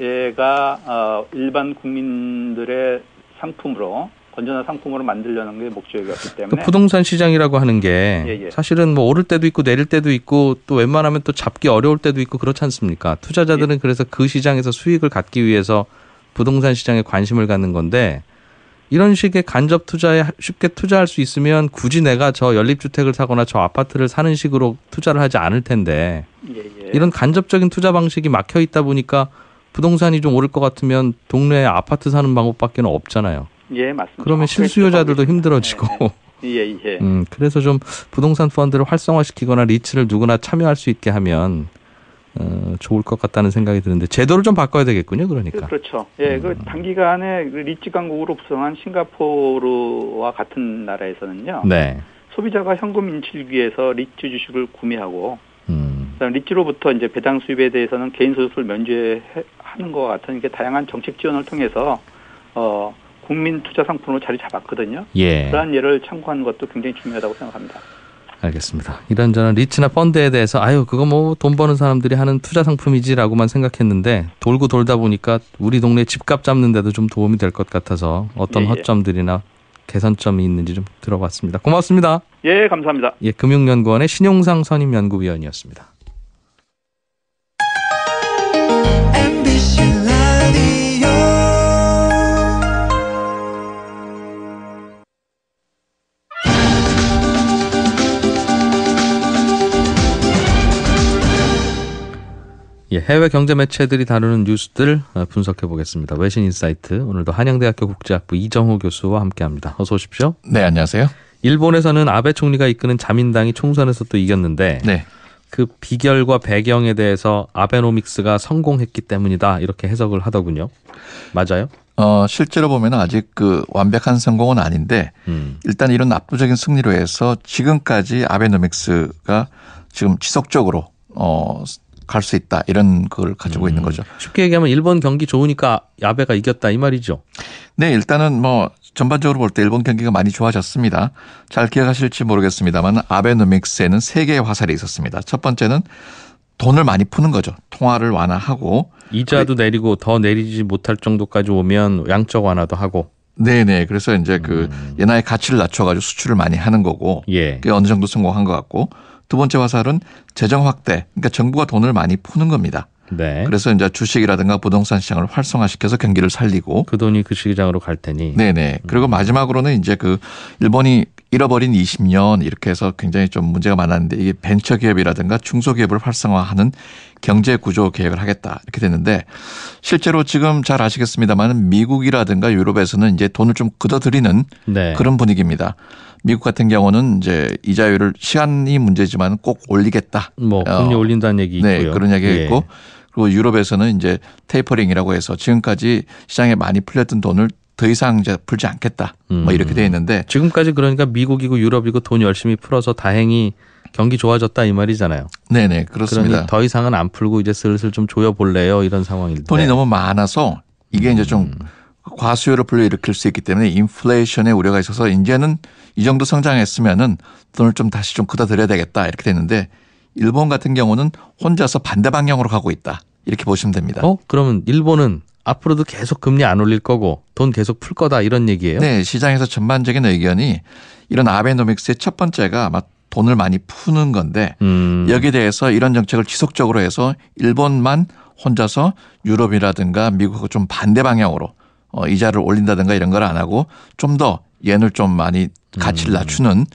얘가 일반 국민들의 상품으로 건전한 상품으로 만들려는 게 목적이었기 때문에 그 부동산 시장이라고 하는 게 사실은 뭐 오를 때도 있고 내릴 때도 있고 또 웬만하면 또 잡기 어려울 때도 있고 그렇지 않습니까? 투자자들은 그래서 그 시장에서 수익을 갖기 위해서 부동산 시장에 관심을 갖는 건데, 이런 식의 간접 투자에 쉽게 투자할 수 있으면 굳이 내가 저 연립주택을 사거나 저 아파트를 사는 식으로 투자를 하지 않을 텐데 이런 간접적인 투자 방식이 막혀 있다 보니까 부동산이 좀 오를 것 같으면 동네에 아파트 사는 방법밖에 없잖아요. 예, 맞습니다. 그러면 실수요자들도 힘들어지고. 그래서 좀 부동산 펀드를 활성화시키거나 리츠를 누구나 참여할 수 있게 하면 좋을 것 같다는 생각이 드는데 제도를 좀 바꿔야 되겠군요. 그러니까. 그렇죠. 예, 그 단기간에 리츠 강국으로 부상한 싱가포르와 같은 나라에서는요. 네. 소비자가 현금 인출기에서 리츠 주식을 구매하고 그다음 리츠로부터 이제 배당 수입에 대해서는 개인 소득을 면제하는 것 같은 이게 다양한 정책 지원을 통해서 국민 투자 상품으로 자리 잡았거든요. 그러한 예를 참고하는 것도 굉장히 중요하다고 생각합니다. 알겠습니다. 이런저런 리츠나 펀드에 대해서 그거 뭐 돈 버는 사람들이 하는 투자 상품이지라고만 생각했는데 돌고 돌다 보니까 우리 동네 집값 잡는 데도 좀 도움이 될 것 같아서 어떤 허점들이나 개선점이 있는지 좀 들어봤습니다. 고맙습니다. 예, 감사합니다. 예, 금융연구원의 신용상 선임연구위원이었습니다. 해외 경제 매체들이 다루는 뉴스들 분석해 보겠습니다. 외신 인사이트, 오늘도 한양대학교 국제학부 이정호 교수와 함께합니다. 어서 오십시오. 네, 안녕하세요. 일본에서는 아베 총리가 이끄는 자민당이 총선에서 또 이겼는데 그 비결과 배경에 대해서 아베노믹스가 성공했기 때문이다 이렇게 해석을 하더군요. 맞아요? 실제로 보면 아직 그 완벽한 성공은 아닌데 일단 이런 압도적인 승리로 해서 지금까지 아베노믹스가 지금 지속적으로 갈 수 있다 이런 걸 가지고 있는 거죠. 쉽게 얘기하면 일본 경기 좋으니까 아베가 이겼다 이 말이죠. 네, 일단은 뭐 전반적으로 볼 때 일본 경기가 많이 좋아졌습니다. 잘 기억하실지 모르겠습니다만 아베노믹스에는 세 개의 화살이 있었습니다. 첫 번째는 돈을 많이 푸는 거죠. 통화를 완화하고 이자도 내리고 더 내리지 못할 정도까지 오면 양적 완화도 하고. 네네. 그래서 이제 그 엔화의 가치를 낮춰가지고 수출을 많이 하는 거고 그게 어느 정도 성공한 것 같고, 두 번째 화살은 재정 확대. 그러니까 정부가 돈을 많이 푸는 겁니다. 네. 그래서 이제 주식이라든가 부동산 시장을 활성화시켜서 경기를 살리고 그 돈이 그 시장으로 갈 테니. 네네. 그리고 마지막으로는 이제 그 일본이 잃어버린 20년 이렇게 해서 굉장히 좀 문제가 많았는데 이게 벤처기업이라든가 중소기업을 활성화하는 경제구조 계획을 하겠다 이렇게 됐는데 실제로 지금 잘 아시겠습니다만 미국이라든가 유럽에서는 이제 돈을 좀 걷어들이는 네. 그런 분위기입니다. 미국 같은 경우는 이제 이자율을 시간이 문제지만 꼭 올리겠다. 뭐 금리 올린다는 얘기 네, 있고요. 그런 얘기가 예. 있고 그리고 유럽에서는 이제 테이퍼링이라고 해서 지금까지 시장에 많이 풀렸던 돈을 더 이상 이제 풀지 않겠다. 뭐 이렇게 돼 있는데 지금까지 그러니까 미국이고 유럽이고 돈 열심히 풀어서 다행히 경기 좋아졌다 이 말이잖아요. 네네 그렇습니다. 그러니 더 이상은 안 풀고 이제 슬슬 좀 조여볼래요 이런 상황인데. 돈이 너무 많아서 이게 이제 좀 과수요를 불러일으킬 수 있기 때문에 인플레이션의 우려가 있어서 이제는 이 정도 성장했으면은 돈을 좀 다시 좀 걷어들여야 되겠다 이렇게 됐는데 일본 같은 경우는 혼자서 반대 방향으로 가고 있다 이렇게 보시면 됩니다. 그러면 일본은 앞으로도 계속 금리 안 올릴 거고 돈 계속 풀 거다 이런 얘기예요? 네, 시장에서 전반적인 의견이 이런 아베노믹스의 첫 번째가 아마 돈을 많이 푸는 건데 여기에 대해서 이런 정책을 지속적으로 해서 일본만 혼자서 유럽이라든가 미국하고 좀 반대 방향으로 이자를 올린다든가 이런 걸 안 하고 좀 더 yen을 좀 많이 가치를 낮추는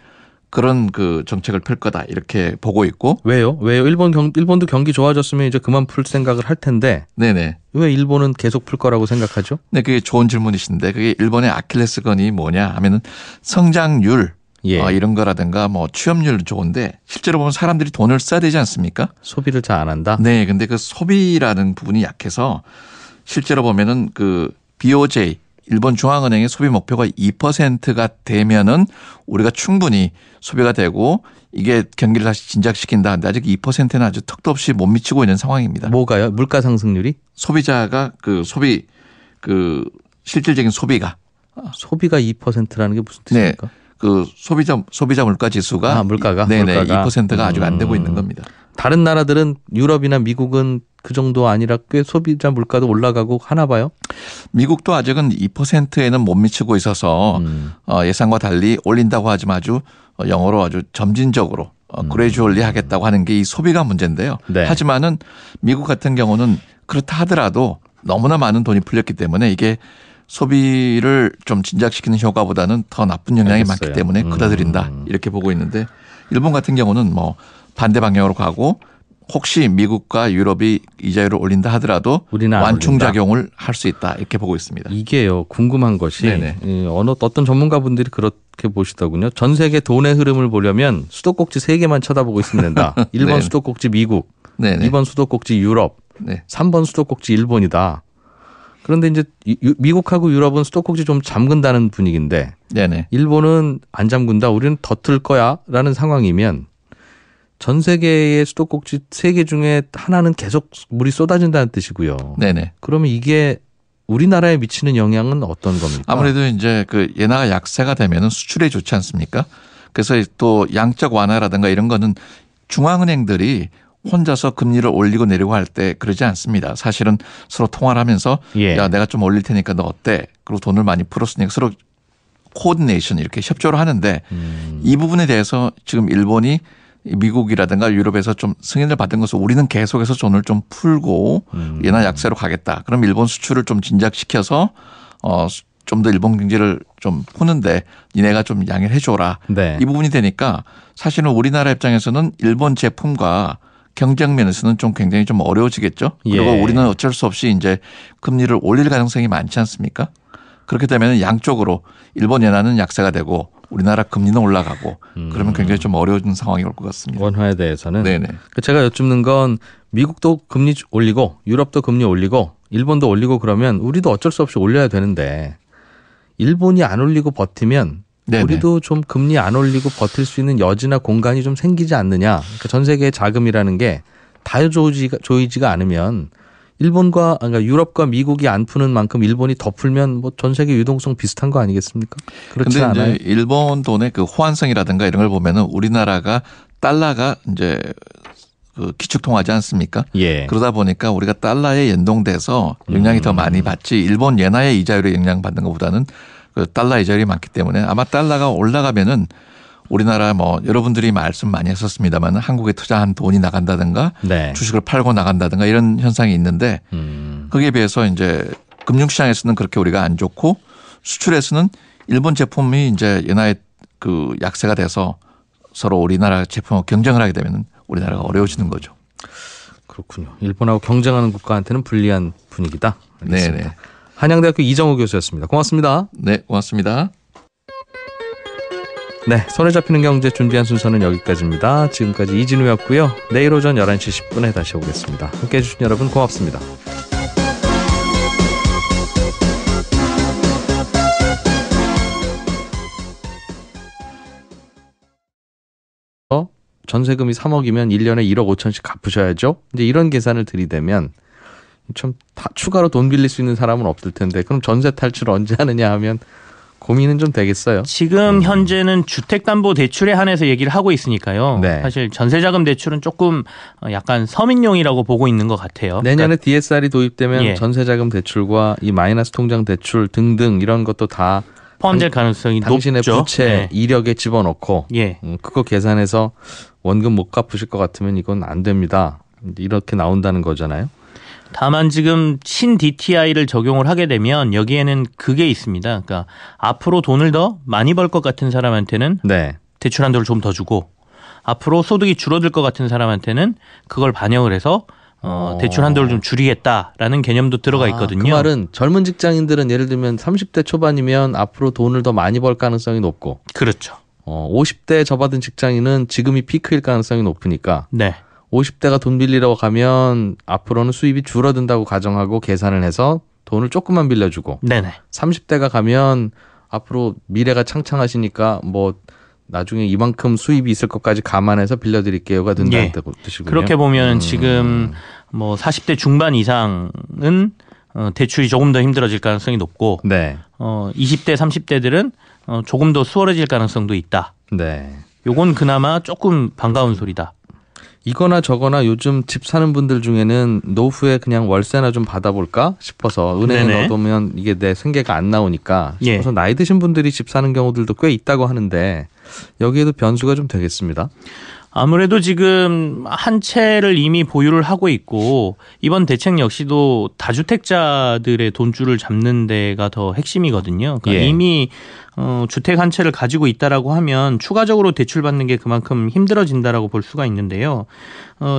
그런 그 정책을 펼 거다 이렇게 보고 있고. 왜요? 일본도 경기 좋아졌으면 이제 그만 풀 생각을 할 텐데. 네네. 왜 일본은 계속 풀 거라고 생각하죠? 네, 그게 좋은 질문이신데 그게 일본의 아킬레스건이 뭐냐 하면은 성장률 이런 거라든가 뭐 취업률 좋은데 실제로 보면 사람들이 돈을 써야 되지 않습니까? 소비를 잘 안 한다? 네, 근데 그 소비라는 부분이 약해서 실제로 보면은 그 BOJ 일본 중앙은행의 소비 목표가 2%가 되면은 우리가 충분히 소비가 되고 이게 경기를 다시 진작시킨다 하는데 아직 2%는 아주 턱도 없이 못 미치고 있는 상황입니다. 뭐가요? 물가 상승률이? 소비자가 그 소비 그 실질적인 소비가 2%라는 게 무슨 뜻입니까? 네. 그 소비자 물가 지수가 물가가? 네네 물가가. 2%가 아직 안 되고 있는 겁니다. 다른 나라들은 유럽이나 미국은 그 정도 아니라 꽤 소비자 물가도 올라가고 하나 봐요? 미국도 아직은 2%에는 못 미치고 있어서 예상과 달리 올린다고 하지만 아주 영어로 아주 점진적으로 그레주얼리 하겠다고 하는 게 이 소비가 문제인데요. 네. 하지만은 미국 같은 경우는 그렇다 하더라도 너무나 많은 돈이 풀렸기 때문에 이게 소비를 좀 진작시키는 효과보다는 더 나쁜 영향이 알겠어요. 많기 때문에 걷어들인다 이렇게 보고 있는데 일본 같은 경우는 뭐 반대 방향으로 가고 혹시 미국과 유럽이 이자율을 올린다 하더라도 완충작용을 할 수 있다 이렇게 보고 있습니다. 이게요 궁금한 것이 네네. 어떤 전문가분들이 그렇게 보시더군요. 전 세계 돈의 흐름을 보려면 수도꼭지 3개만 쳐다보고 있으면 된다. 1번 네네. 수도꼭지 미국, 네네. 2번 수도꼭지 유럽, 네. 3번 수도꼭지 일본이다. 그런데 이제 미국하고 유럽은 수도꼭지 좀 잠근다는 분위기인데 네네. 일본은 안 잠근다. 우리는 더 틀 거야라는 상황이면 전 세계의 수도꼭지 3개 중에 하나는 계속 물이 쏟아진다는 뜻이고요. 네네. 그러면 이게 우리나라에 미치는 영향은 어떤 겁니까? 아무래도 이제 그 엔화가 약세가 되면은 수출에 좋지 않습니까? 그래서 또 양적 완화라든가 이런 거는 중앙은행들이 혼자서 금리를 올리고 내리고 할 때 그러지 않습니다. 사실은 서로 통화를 하면서 야 내가 좀 올릴 테니까 너 어때? 그리고 돈을 많이 풀었으니까 서로 코디네이션 이렇게 협조를 하는데 이 부분에 대해서 지금 일본이 미국이라든가 유럽에서 좀 승인을 받은 것은 우리는 계속해서 돈을 좀 풀고 예나 약세로 가겠다. 그럼 일본 수출을 좀 진작시켜서 좀 더 일본 경제를 좀 푸는데 니네가 좀 양해를 해줘라. 네. 이 부분이 되니까 사실은 우리나라 입장에서는 일본 제품과 경쟁 면에서는 좀 굉장히 좀 어려워지겠죠. 그리고 예. 우리는 어쩔 수 없이 이제 금리를 올릴 가능성이 많지 않습니까? 그렇게 되면 양쪽으로 일본 엔화는 약세가 되고 우리나라 금리는 올라가고 그러면 굉장히 좀 어려운 상황이 올 것 같습니다. 원화에 대해서는. 네네. 제가 여쭙는 건 미국도 금리 올리고 유럽도 금리 올리고 일본도 올리고 그러면 우리도 어쩔 수 없이 올려야 되는데 일본이 안 올리고 버티면 네네. 우리도 좀 금리 안 올리고 버틸 수 있는 여지나 공간이 좀 생기지 않느냐. 그러니까 전 세계의 자금이라는 게 다조이지가 않으면 그러니까 유럽과 미국이 안 푸는 만큼 일본이 더 풀면 뭐 전 세계 유동성 비슷한 거 아니겠습니까? 그렇지 근데 않아요? 이제 일본 돈의 그 호환성이라든가 이런 걸 보면은 우리나라가 달러가 이제 그 기축통화지 않습니까? 예. 그러다 보니까 우리가 달러에 연동돼서 영향이 더 많이 받지 일본 엔화의 이자율에 영향받는 것보다는 그 달러 이자율이 많기 때문에 아마 달러가 올라가면은 우리나라 뭐 여러분들이 말씀 많이 했었습니다만 한국에 투자한 돈이 나간다든가 네. 주식을 팔고 나간다든가 이런 현상이 있는데 거기에 비해서 이제 금융시장에서는 그렇게 우리가 안 좋고 수출에서는 일본 제품이 이제 엔화에 그 약세가 돼서 서로 우리나라 제품하고 경쟁을 하게 되면 우리나라가 어려워지는 거죠. 그렇군요. 일본하고 경쟁하는 국가한테는 불리한 분위기다. 알겠습니다. 네네. 한양대학교 이정호 교수였습니다. 고맙습니다. 네, 고맙습니다. 네, 손에 잡히는 경제 준비한 순서는 여기까지입니다. 지금까지 이진우였고요. 내일 오전 11시 10분에 다시 오겠습니다. 함께해 주신 여러분 고맙습니다. 전세금이 3억이면 1년에 1억 5천씩 갚으셔야죠. 이제 이런 계산을 들이대면 참 다 추가로 돈 빌릴 수 있는 사람은 없을 텐데 그럼 전세 탈출 언제 하느냐 하면 고민은 좀 되겠어요. 지금 현재는 주택담보대출에 한해서 얘기를 하고 있으니까요. 네. 사실 전세자금 대출은 조금 약간 서민용이라고 보고 있는 것 같아요. 내년에 DSR이 도입되면 예. 전세자금 대출과 이 마이너스 통장 대출 등등 이런 것도 다 포함될 가능성이 당신의 높죠. 부채 네. 이력에 집어넣고 예. 그거 계산해서 원금 못 갚으실 것 같으면 이건 안 됩니다. 이렇게 나온다는 거잖아요. 다만 지금 신 DTI를 적용을 하게 되면 여기에는 그게 있습니다. 그러니까 앞으로 돈을 더 많이 벌 것 같은 사람한테는 네. 대출 한도를 좀 더 주고 앞으로 소득이 줄어들 것 같은 사람한테는 그걸 반영을 해서 대출 한도를 좀 줄이겠다라는 개념도 들어가 있거든요. 그 말은 젊은 직장인들은 예를 들면 30대 초반이면 앞으로 돈을 더 많이 벌 가능성이 높고 그렇죠. 50대에 접어든 직장인은 지금이 피크일 가능성이 높으니까 네. 50대가 돈 빌리러 가면 앞으로는 수입이 줄어든다고 가정하고 계산을 해서 돈을 조금만 빌려주고 네네. 30대가 가면 앞으로 미래가 창창하시니까 뭐 나중에 이만큼 수입이 있을 것까지 감안해서 빌려드릴게요가 된다는 예. 뜻이군요. 그렇게 보면 지금 뭐 40대 중반 이상은 대출이 조금 더 힘들어질 가능성이 높고 네. 20대 30대들은 조금 더 수월해질 가능성도 있다. 네. 요건 그나마 조금 반가운 소리다. 이거나 저거나 요즘 집 사는 분들 중에는 노후에 그냥 월세나 좀 받아볼까 싶어서 은행에 네네. 넣어두면 이게 내 생계가 안 나오니까 싶어서 예. 나이 드신 분들이 집 사는 경우들도 꽤 있다고 하는데 여기에도 변수가 좀 되겠습니다. 아무래도 지금 한 채를 이미 보유를 하고 있고 이번 대책 역시도 다주택자들의 돈줄을 잡는 데가 더 핵심이거든요. 그러니까 예. 이미 주택 한 채를 가지고 있다라고 하면 추가적으로 대출받는 게 그만큼 힘들어진다라고 볼 수가 있는데요.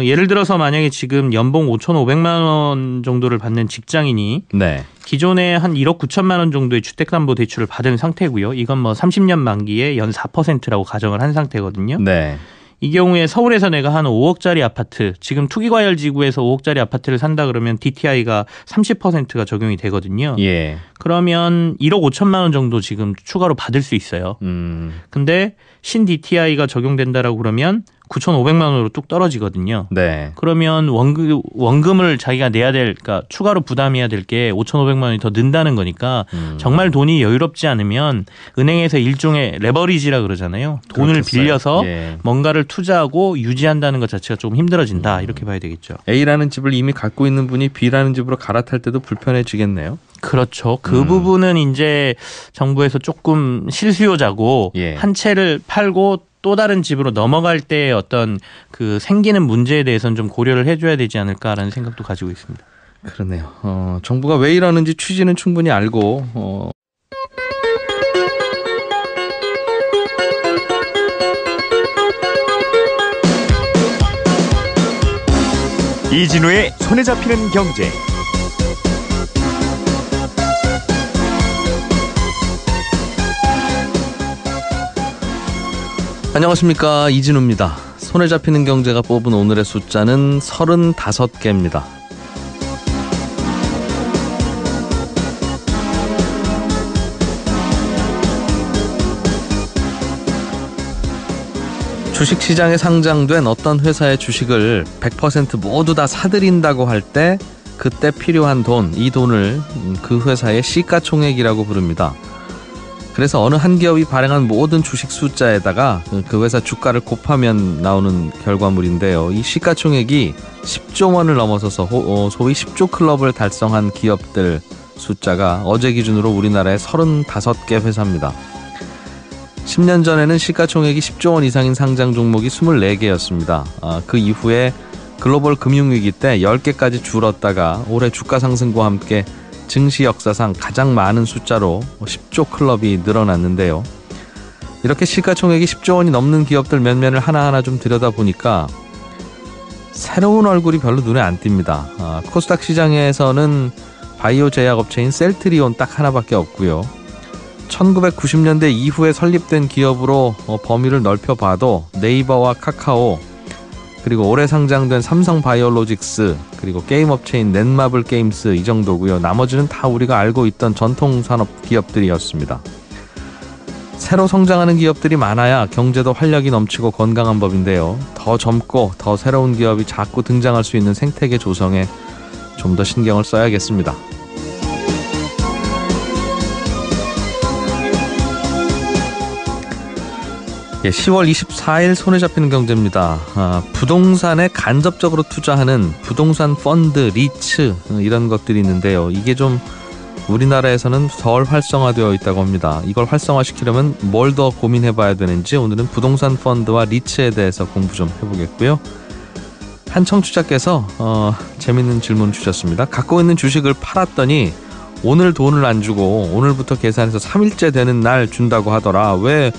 예를 들어서 만약에 지금 연봉 5,500만 원 정도를 받는 직장인이 네. 기존에 한 1억 9천만 원 정도의 주택담보대출을 받은 상태고요. 이건 뭐 30년 만기에 연 4%라고 가정을 한 상태거든요. 네. 이 경우에 서울에서 내가 한 5억짜리 아파트, 지금 투기과열지구에서 5억짜리 아파트를 산다 그러면 DTI가 30%가 적용이 되거든요. 예. 그러면 1억 5천만 원 정도 지금 추가로 받을 수 있어요. 근데 신 DTI가 적용된다라고 그러면 9,500만 원으로 뚝 떨어지거든요. 네. 그러면 원금을 자기가 내야 될, 그러니까 추가로 부담해야 될 게 5,500만 원이 더 는다는 거니까 정말 돈이 여유롭지 않으면 은행에서 일종의 레버리지라 그러잖아요. 돈을 그렇겠어요. 빌려서 예. 뭔가를 투자하고 유지한다는 것 자체가 조금 힘들어진다. 이렇게 봐야 되겠죠. A라는 집을 이미 갖고 있는 분이 B라는 집으로 갈아탈 때도 불편해지겠네요. 그렇죠. 그 부분은 이제 정부에서 조금 실수요자고 예. 한 채를 팔고 또 다른 집으로 넘어갈 때 어떤 그 생기는 문제에 대해서는 좀 고려를 해줘야 되지 않을까라는 생각도 가지고 있습니다. 그러네요. 정부가 왜 이러는지 취지는 충분히 알고 이진우의 손에 잡히는 경제. 안녕하십니까, 이진우입니다. 손에 잡히는 경제가 뽑은 오늘의 숫자는 35개입니다. 주식시장에 상장된 어떤 회사의 주식을 100% 모두 다 사들인다고 할 때 그때 필요한 돈, 이 돈을 그 회사의 시가총액이라고 부릅니다. 그래서 어느 한 기업이 발행한 모든 주식 숫자에다가 그 회사 주가를 곱하면 나오는 결과물인데요. 이 시가총액이 10조 원을 넘어서서 소위 10조 클럽을 달성한 기업들 숫자가 어제 기준으로 우리나라에 35개 회사입니다. 10년 전에는 시가총액이 10조 원 이상인 상장 종목이 24개였습니다. 그 이후에 글로벌 금융위기 때 10개까지 줄었다가 올해 주가 상승과 함께 증시 역사상 가장 많은 숫자로 10조 클럽이 늘어났는데요. 이렇게 시가총액이 10조 원이 넘는 기업들 몇몇을 하나하나 좀 들여다보니까 새로운 얼굴이 별로 눈에 안 띕니다. 코스닥 시장에서는 바이오 제약업체인 셀트리온 딱 하나밖에 없고요. 1990년대 이후에 설립된 기업으로 범위를 넓혀봐도 네이버와 카카오, 그리고 올해 상장된 삼성바이오로직스, 그리고 게임업체인 넷마블 게임스 이 정도고요. 나머지는 다 우리가 알고 있던 전통산업 기업들이었습니다. 새로 성장하는 기업들이 많아야 경제도 활력이 넘치고 건강한 법인데요. 더 젊고 더 새로운 기업이 자꾸 등장할 수 있는 생태계 조성에 좀 더 신경을 써야겠습니다. 예, 10월 24일 손에 잡히는 경제입니다. 부동산에 간접적으로 투자하는 부동산 펀드, 리츠 이런 것들이 있는데요. 이게 좀 우리나라에서는 덜 활성화되어 있다고 합니다. 이걸 활성화시키려면 뭘 더 고민해봐야 되는지 오늘은 부동산 펀드와 리츠에 대해서 공부 좀 해보겠고요. 한 청취자께서 재밌는 질문 주셨습니다. 갖고 있는 주식을 팔았더니 오늘 돈을 안 주고 오늘부터 계산해서 3일째 되는 날 준다고 하더라. 왜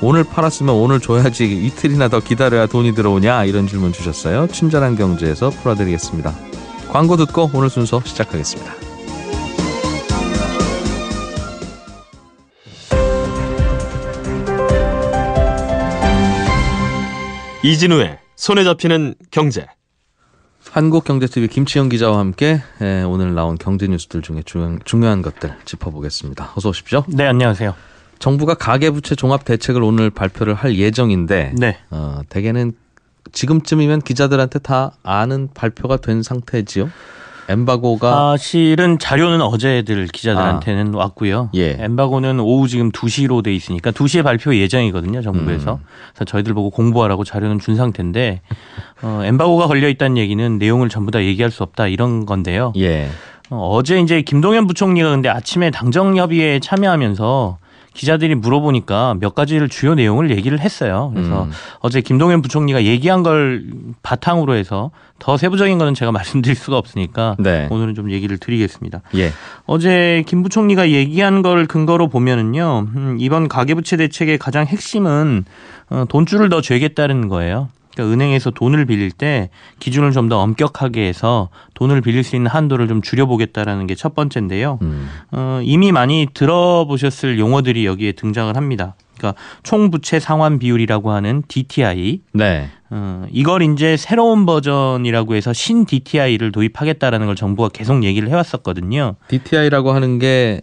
오늘 팔았으면 오늘 줘야지 이틀이나 더 기다려야 돈이 들어오냐, 이런 질문 주셨어요. 친절한 경제에서 풀어드리겠습니다. 광고 듣고 오늘 순서 시작하겠습니다. 이진우의 손에 잡히는 경제. 한국경제TV 김치영 기자와 함께 오늘 나온 경제 뉴스들 중에 중요한 것들 짚어보겠습니다. 어서 오십시오. 네, 안녕하세요. 정부가 가계부채 종합 대책을 오늘 발표를 할 예정인데, 네. 대개는 지금쯤이면 기자들한테 다 아는 발표가 된 상태지요? 엠바고가 실은 자료는 어제들 기자들한테는 왔고요. 예. 엠바고는 오후 지금 2시로 돼 있으니까 2시에 발표 예정이거든요, 정부에서. 그래서 저희들 보고 공부하라고 자료는 준 상태인데, 엠바고가 걸려 있다는 얘기는 내용을 전부 다 얘기할 수 없다, 이런 건데요. 예. 어제 이제 김동연 부총리가 근데 아침에 당정 협의회에 참여하면서 기자들이 물어보니까 몇 가지를 주요 내용을 얘기를 했어요. 그래서 어제 김동연 부총리가 얘기한 걸 바탕으로 해서 더 세부적인 거는 제가 말씀드릴 수가 없으니까 네. 오늘은 좀 얘기를 드리겠습니다. 예. 어제 김 부총리가 얘기한 걸 근거로 보면은요, 이번 가계부채 대책의 가장 핵심은 돈줄을 더 죄겠다는 거예요. 그러니까 은행에서 돈을 빌릴 때 기준을 좀 더 엄격하게 해서 돈을 빌릴 수 있는 한도를 좀 줄여보겠다라는 게 첫 번째인데요. 이미 많이 들어보셨을 용어들이 여기에 등장을 합니다. 그러니까 총부채 상환 비율이라고 하는 DTI. 네. 이걸 이제 새로운 버전이라고 해서 신 DTI를 도입하겠다라는 걸 정부가 계속 얘기를 해왔었거든요. DTI라고 하는 게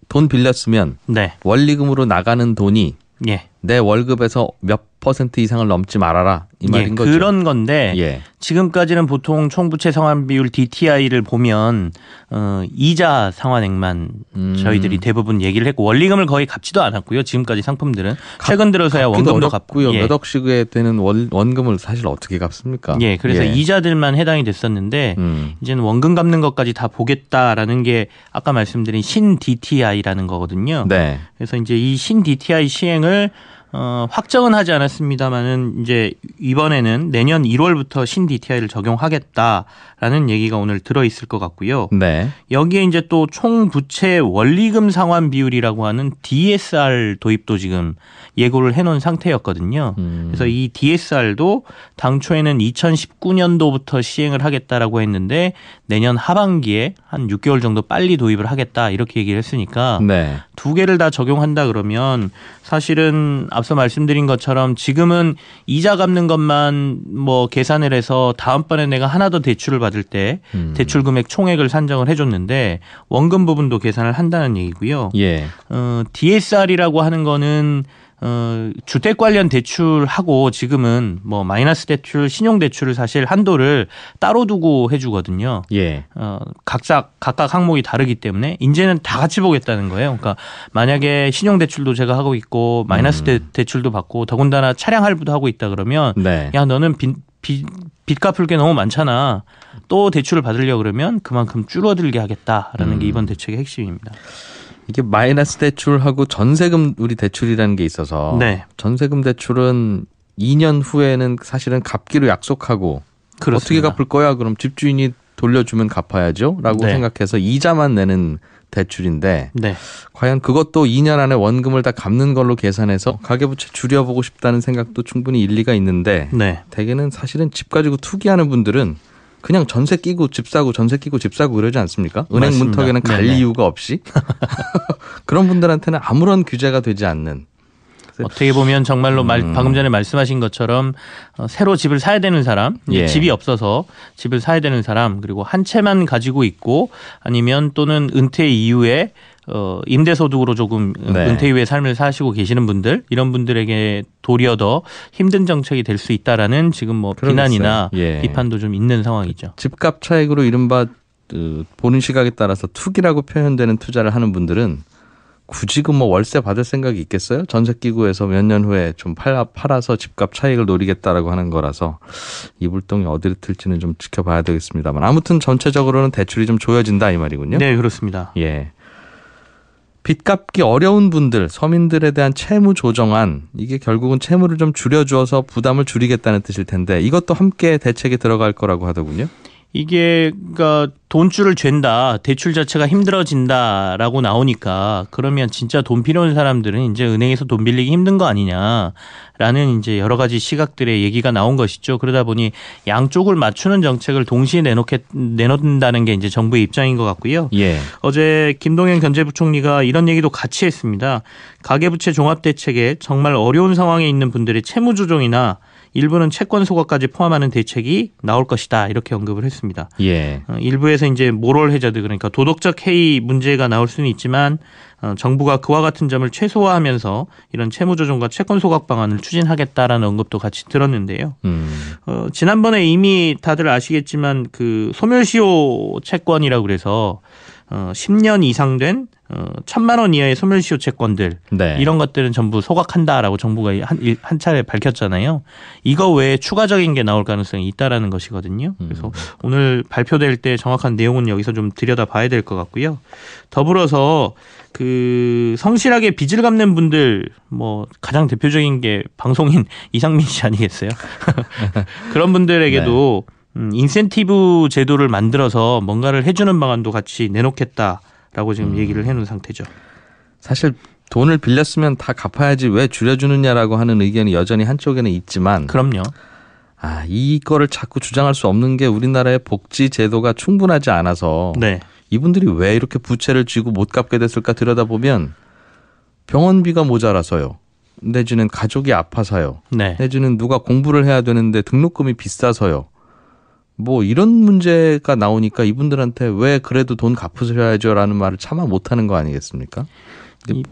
돈 빌렸으면 네. 원리금으로 나가는 돈이 예. 내 월급에서 몇 % 이상을 넘지 말아라, 이 말인 거죠. 그런 건데 예. 지금까지는 보통 총부채 상환 비율 DTI를 보면 이자 상환액만 저희들이 대부분 얘기를 했고 원리금을 거의 갚지도 않았고요. 지금까지 상품들은 최근 들어서야 원금도 갚고요. 몇 억씩에 되는 원금을 사실 어떻게 갚습니까? 예, 그래서 이자들만 해당이 됐었는데 이제는 원금 갚는 것까지 다 보겠다라는 게 아까 말씀드린 신 DTI라는 거거든요. 네. 그래서 이제 이 신 DTI 시행을 확정은 하지 않았습니다만은 이제 이번에는 내년 1월부터 신 DTI를 적용하겠다라는 얘기가 오늘 들어 있을 것 같고요. 네. 여기에 이제 또 총부채 원리금 상환 비율이라고 하는 DSR 도입도 지금 예고를 해놓은 상태였거든요. 그래서 이 DSR도 당초에는 2019년도부터 시행을 하겠다라고 했는데 내년 하반기에 한 6개월 정도 빨리 도입을 하겠다, 이렇게 얘기를 했으니까 네. 두 개를 다 적용한다 그러면 사실은 앞서 말씀드린 것처럼 지금은 이자 갚는 것만 뭐 계산을 해서 다음번에 내가 하나 더 대출을 받을 때 대출 금액 총액을 산정을 해줬는데 원금 부분도 계산을 한다는 얘기고요. 예. DSR이라고 하는 거는 주택 관련 대출하고 지금은 뭐 마이너스 대출, 신용 대출을 사실 한도를 따로 두고 해주거든요. 예. 각각 항목이 다르기 때문에 이제는 다 같이 보겠다는 거예요. 그러니까 만약에 신용 대출도 제가 하고 있고 마이너스 대출도 받고 더군다나 차량 할부도 하고 있다 그러면 네. 야, 너는 빚 갚을 게 너무 많잖아. 또 대출을 받으려고 그러면 그만큼 줄어들게 하겠다라는 게 이번 대책의 핵심입니다. 이게 마이너스 대출하고 전세금 우리 대출이라는 게 있어서 네. 전세금 대출은 2년 후에는 사실은 갚기로 약속하고 그렇습니다. 어떻게 갚을 거야? 그럼 집주인이 돌려주면 갚아야죠? 라고 네. 생각해서 이자만 내는 대출인데 네. 과연 그것도 2년 안에 원금을 다 갚는 걸로 계산해서 가계부채 줄여보고 싶다는 생각도 충분히 일리가 있는데 네. 대개는 사실은 집 가지고 투기하는 분들은 그냥 전세 끼고 집 사고 전세 끼고 집 사고 그러지 않습니까? 은행 맞습니다. 문턱에는 갈 네네. 이유가 없이 그런 분들한테는 아무런 규제가 되지 않는 어떻게 보면 정말로 방금 전에 말씀하신 것처럼 새로 집을 사야 되는 사람, 이제 예. 집이 없어서 집을 사야 되는 사람, 그리고 한 채만 가지고 있고 아니면 또는 은퇴 이후에 임대소득으로 조금 네. 은퇴 이후의 삶을 사시고 계시는 분들, 이런 분들에게 도리어 더 힘든 정책이 될 수 있다라는 지금 뭐 그러겠어요. 비난이나 예. 비판도 좀 있는 상황이죠. 집값 차익으로 이른바 보는 시각에 따라서 투기라고 표현되는 투자를 하는 분들은 굳이 그 뭐 월세 받을 생각이 있겠어요? 전세 끼고 해서 몇 년 후에 좀 팔아서 집값 차익을 노리겠다라고 하는 거라서 이 불똥이 어디로 튈지는 좀 지켜봐야 되겠습니다만 아무튼 전체적으로는 대출이 좀 조여진다 이 말이군요. 네, 그렇습니다. 예. 빚 갚기 어려운 분들, 서민들에 대한 채무 조정안 이게 결국은 채무를 좀 줄여주어서 부담을 줄이겠다는 뜻일 텐데 이것도 함께 대책에 들어갈 거라고 하더군요. 이게 그러니까 돈줄을 잰다, 대출 자체가 힘들어진다라고 나오니까 그러면 진짜 돈 필요한 사람들은 이제 은행에서 돈 빌리기 힘든 거 아니냐라는 이제 여러 가지 시각들의 얘기가 나온 것이죠. 그러다 보니 양쪽을 맞추는 정책을 동시에 내놓는다는 게 이제 정부의 입장인 것 같고요. 예. 어제 김동연 경제부총리가 이런 얘기도 같이 했습니다. 가계부채 종합대책에 정말 어려운 상황에 있는 분들의 채무 조정이나 일부는 채권 소각까지 포함하는 대책이 나올 것이다 이렇게 언급을 했습니다. 예. 일부에서 이제 모럴 해저드 그러니까 도덕적 해이 문제가 나올 수는 있지만 정부가 그와 같은 점을 최소화하면서 이런 채무 조정과 채권 소각 방안을 추진하겠다라는 언급도 같이 들었는데요. 지난번에 이미 다들 아시겠지만 그 소멸시효 채권이라고 그래서 10년 이상 된 1,000만 원 이하의 소멸시효 채권들 네. 이런 것들은 전부 소각한다라고 정부가 한 차례 밝혔잖아요. 이거 외에 추가적인 게 나올 가능성이 있다라는 것이거든요. 그래서 오늘 발표될 때 정확한 내용은 여기서 좀 들여다봐야 될 것 같고요. 더불어서 그 성실하게 빚을 갚는 분들 뭐 가장 대표적인 게 방송인 이상민 씨 아니겠어요? 그런 분들에게도 인센티브 제도를 만들어서 뭔가를 해주는 방안도 같이 내놓겠다라고 지금 얘기를 해놓은 상태죠. 사실 돈을 빌렸으면 다 갚아야지 왜 줄여주느냐라고 하는 의견이 여전히 한쪽에는 있지만 그럼요. 이거를 자꾸 주장할 수 없는 게 우리나라의 복지 제도가 충분하지 않아서 네. 이분들이 왜 이렇게 부채를 쥐고 못 갚게 됐을까 들여다보면 병원비가 모자라서요. 내지는 가족이 아파서요. 네. 내지는 누가 공부를 해야 되는데 등록금이 비싸서요. 뭐 이런 문제가 나오니까 이분들한테 왜 그래도 돈 갚으셔야죠라는 말을 차마 못하는 거 아니겠습니까?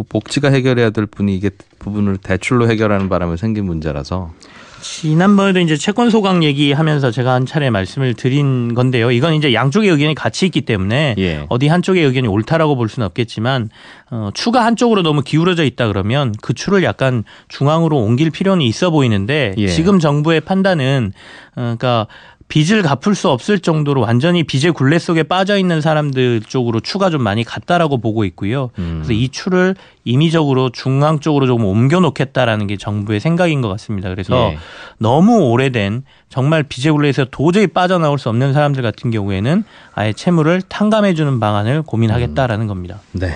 복지가 해결해야 될 분이 이게 부분을 대출로 해결하는 바람에 생긴 문제라서. 지난번에도 이제 채권 소각 얘기하면서 제가 한 차례 말씀을 드린 건데요. 이건 이제 양쪽의 의견이 같이 있기 때문에 예. 어디 한쪽의 의견이 옳다라고 볼 수는 없겠지만 추가 한쪽으로 너무 기울어져 있다 그러면 그 추를 약간 중앙으로 옮길 필요는 있어 보이는데 예. 지금 정부의 판단은 그러니까 빚을 갚을 수 없을 정도로 완전히 빚의 굴레 속에 빠져 있는 사람들 쪽으로 추가 좀 많이 갔다라고 보고 있고요. 그래서 이 추를 임의적으로 중앙 쪽으로 조금 옮겨 놓겠다라는 게 정부의 생각인 것 같습니다. 그래서 예. 너무 오래된 정말 빚의 굴레에서 도저히 빠져나올 수 없는 사람들 같은 경우에는 아예 채무를 탕감해 주는 방안을 고민하겠다라는 겁니다. 네.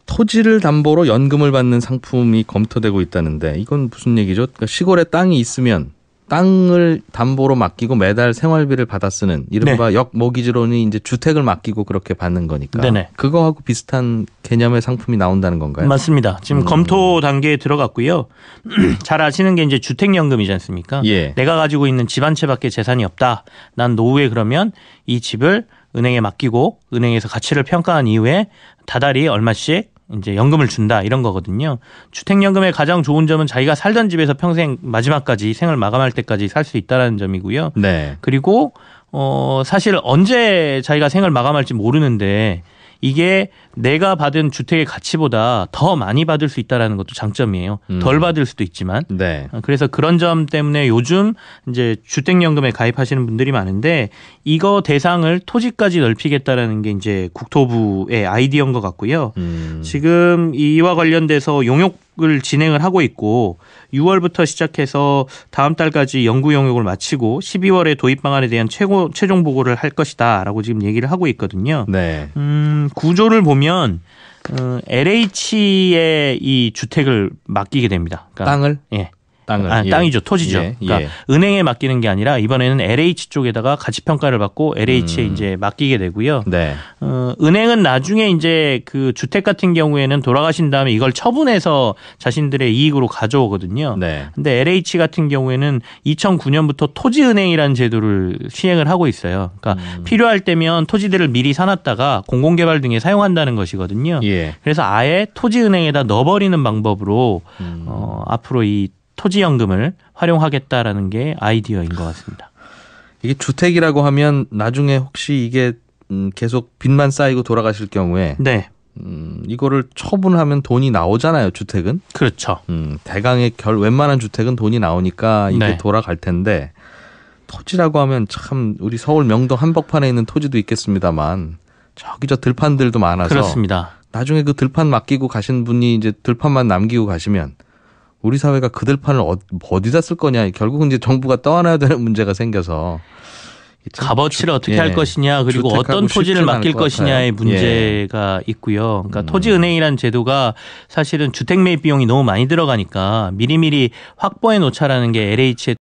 토지를 담보로 연금을 받는 상품이 검토되고 있다는데 이건 무슨 얘기죠? 그러니까 시골에 땅이 있으면 땅을 담보로 맡기고 매달 생활비를 받아 쓰는 이른바 역모기지론이 이제 주택을 맡기고 그렇게 받는 거니까. 네네. 그거하고 비슷한 개념의 상품이 나온다는 건가요? 맞습니다. 지금 검토 단계에 들어갔고요. 잘 아시는 게 이제 주택연금이지 않습니까? 예. 내가 가지고 있는 집 한 채밖에 재산이 없다. 난 노후에 그러면 이 집을 은행에 맡기고 은행에서 가치를 평가한 이후에 다달이 얼마씩 이제 연금을 준다 이런 거거든요. 주택연금의 가장 좋은 점은 자기가 살던 집에서 평생 마지막까지 생을 마감할 때까지 살 수 있다라는 점이고요. 네. 그리고 사실 언제 자기가 생을 마감할지 모르는데 이게 내가 받은 주택의 가치보다 더 많이 받을 수 있다라는 것도 장점이에요. 덜 받을 수도 있지만. 네. 그래서 그런 점 때문에 요즘 이제 주택연금에 가입하시는 분들이 많은데 이거 대상을 토지까지 넓히겠다라는 게 이제 국토부의 아이디어인 것 같고요. 지금 이와 관련돼서 용역 을 진행을 하고 있고 6월부터 시작해서 다음 달까지 연구 영역을 마치고 12월에 도입 방안에 대한 최종 보고를 할 것이다라고 지금 얘기를 하고 있거든요. 네. 구조를 보면 LH에 이 주택을 맡기게 됩니다. 그러니까 땅을? 예. 땅을. 땅이죠. 토지죠. 예. 그러니까 은행에 맡기는 게 아니라 이번에는 LH 쪽에다가 가치 평가를 받고 LH에 이제 맡기게 되고요. 네. 은행은 나중에 이제 그 주택 같은 경우에는 돌아가신 다음에 이걸 처분해서 자신들의 이익으로 가져오거든요. 네. 근데 LH 같은 경우에는 2009년부터 토지은행이라는 제도를 시행을 하고 있어요. 그러니까 필요할 때면 토지들을 미리 사놨다가 공공개발 등에 사용한다는 것이거든요. 예. 그래서 아예 토지은행에다 넣어버리는 방법으로 앞으로 이 토지연금을 활용하겠다라는 게 아이디어인 것 같습니다. 이게 주택이라고 하면 나중에 혹시 이게 계속 빚만 쌓이고 돌아가실 경우에 네. 이거를 처분하면 돈이 나오잖아요. 주택은. 그렇죠. 대강의 웬만한 주택은 돈이 나오니까 이게 네. 돌아갈 텐데 토지라고 하면 참 우리 서울 명동 한복판에 있는 토지도 있겠습니다만 저기 저 들판들도 많아서 그렇습니다. 나중에 그 들판 맡기고 가신 분이 이제 들판만 남기고 가시면 우리 사회가 그 들판을 어디다 쓸 거냐. 결국은 이제 정부가 떠안아야 되는 문제가 생겨서. 값어치를 어떻게 할 것이냐 그리고 어떤 토지를 맡길 것이냐의 문제가 있고요. 그러니까 토지은행이라는 제도가 사실은 주택 매입 비용이 너무 많이 들어가니까 미리미리 확보해 놓자라는 게 LH의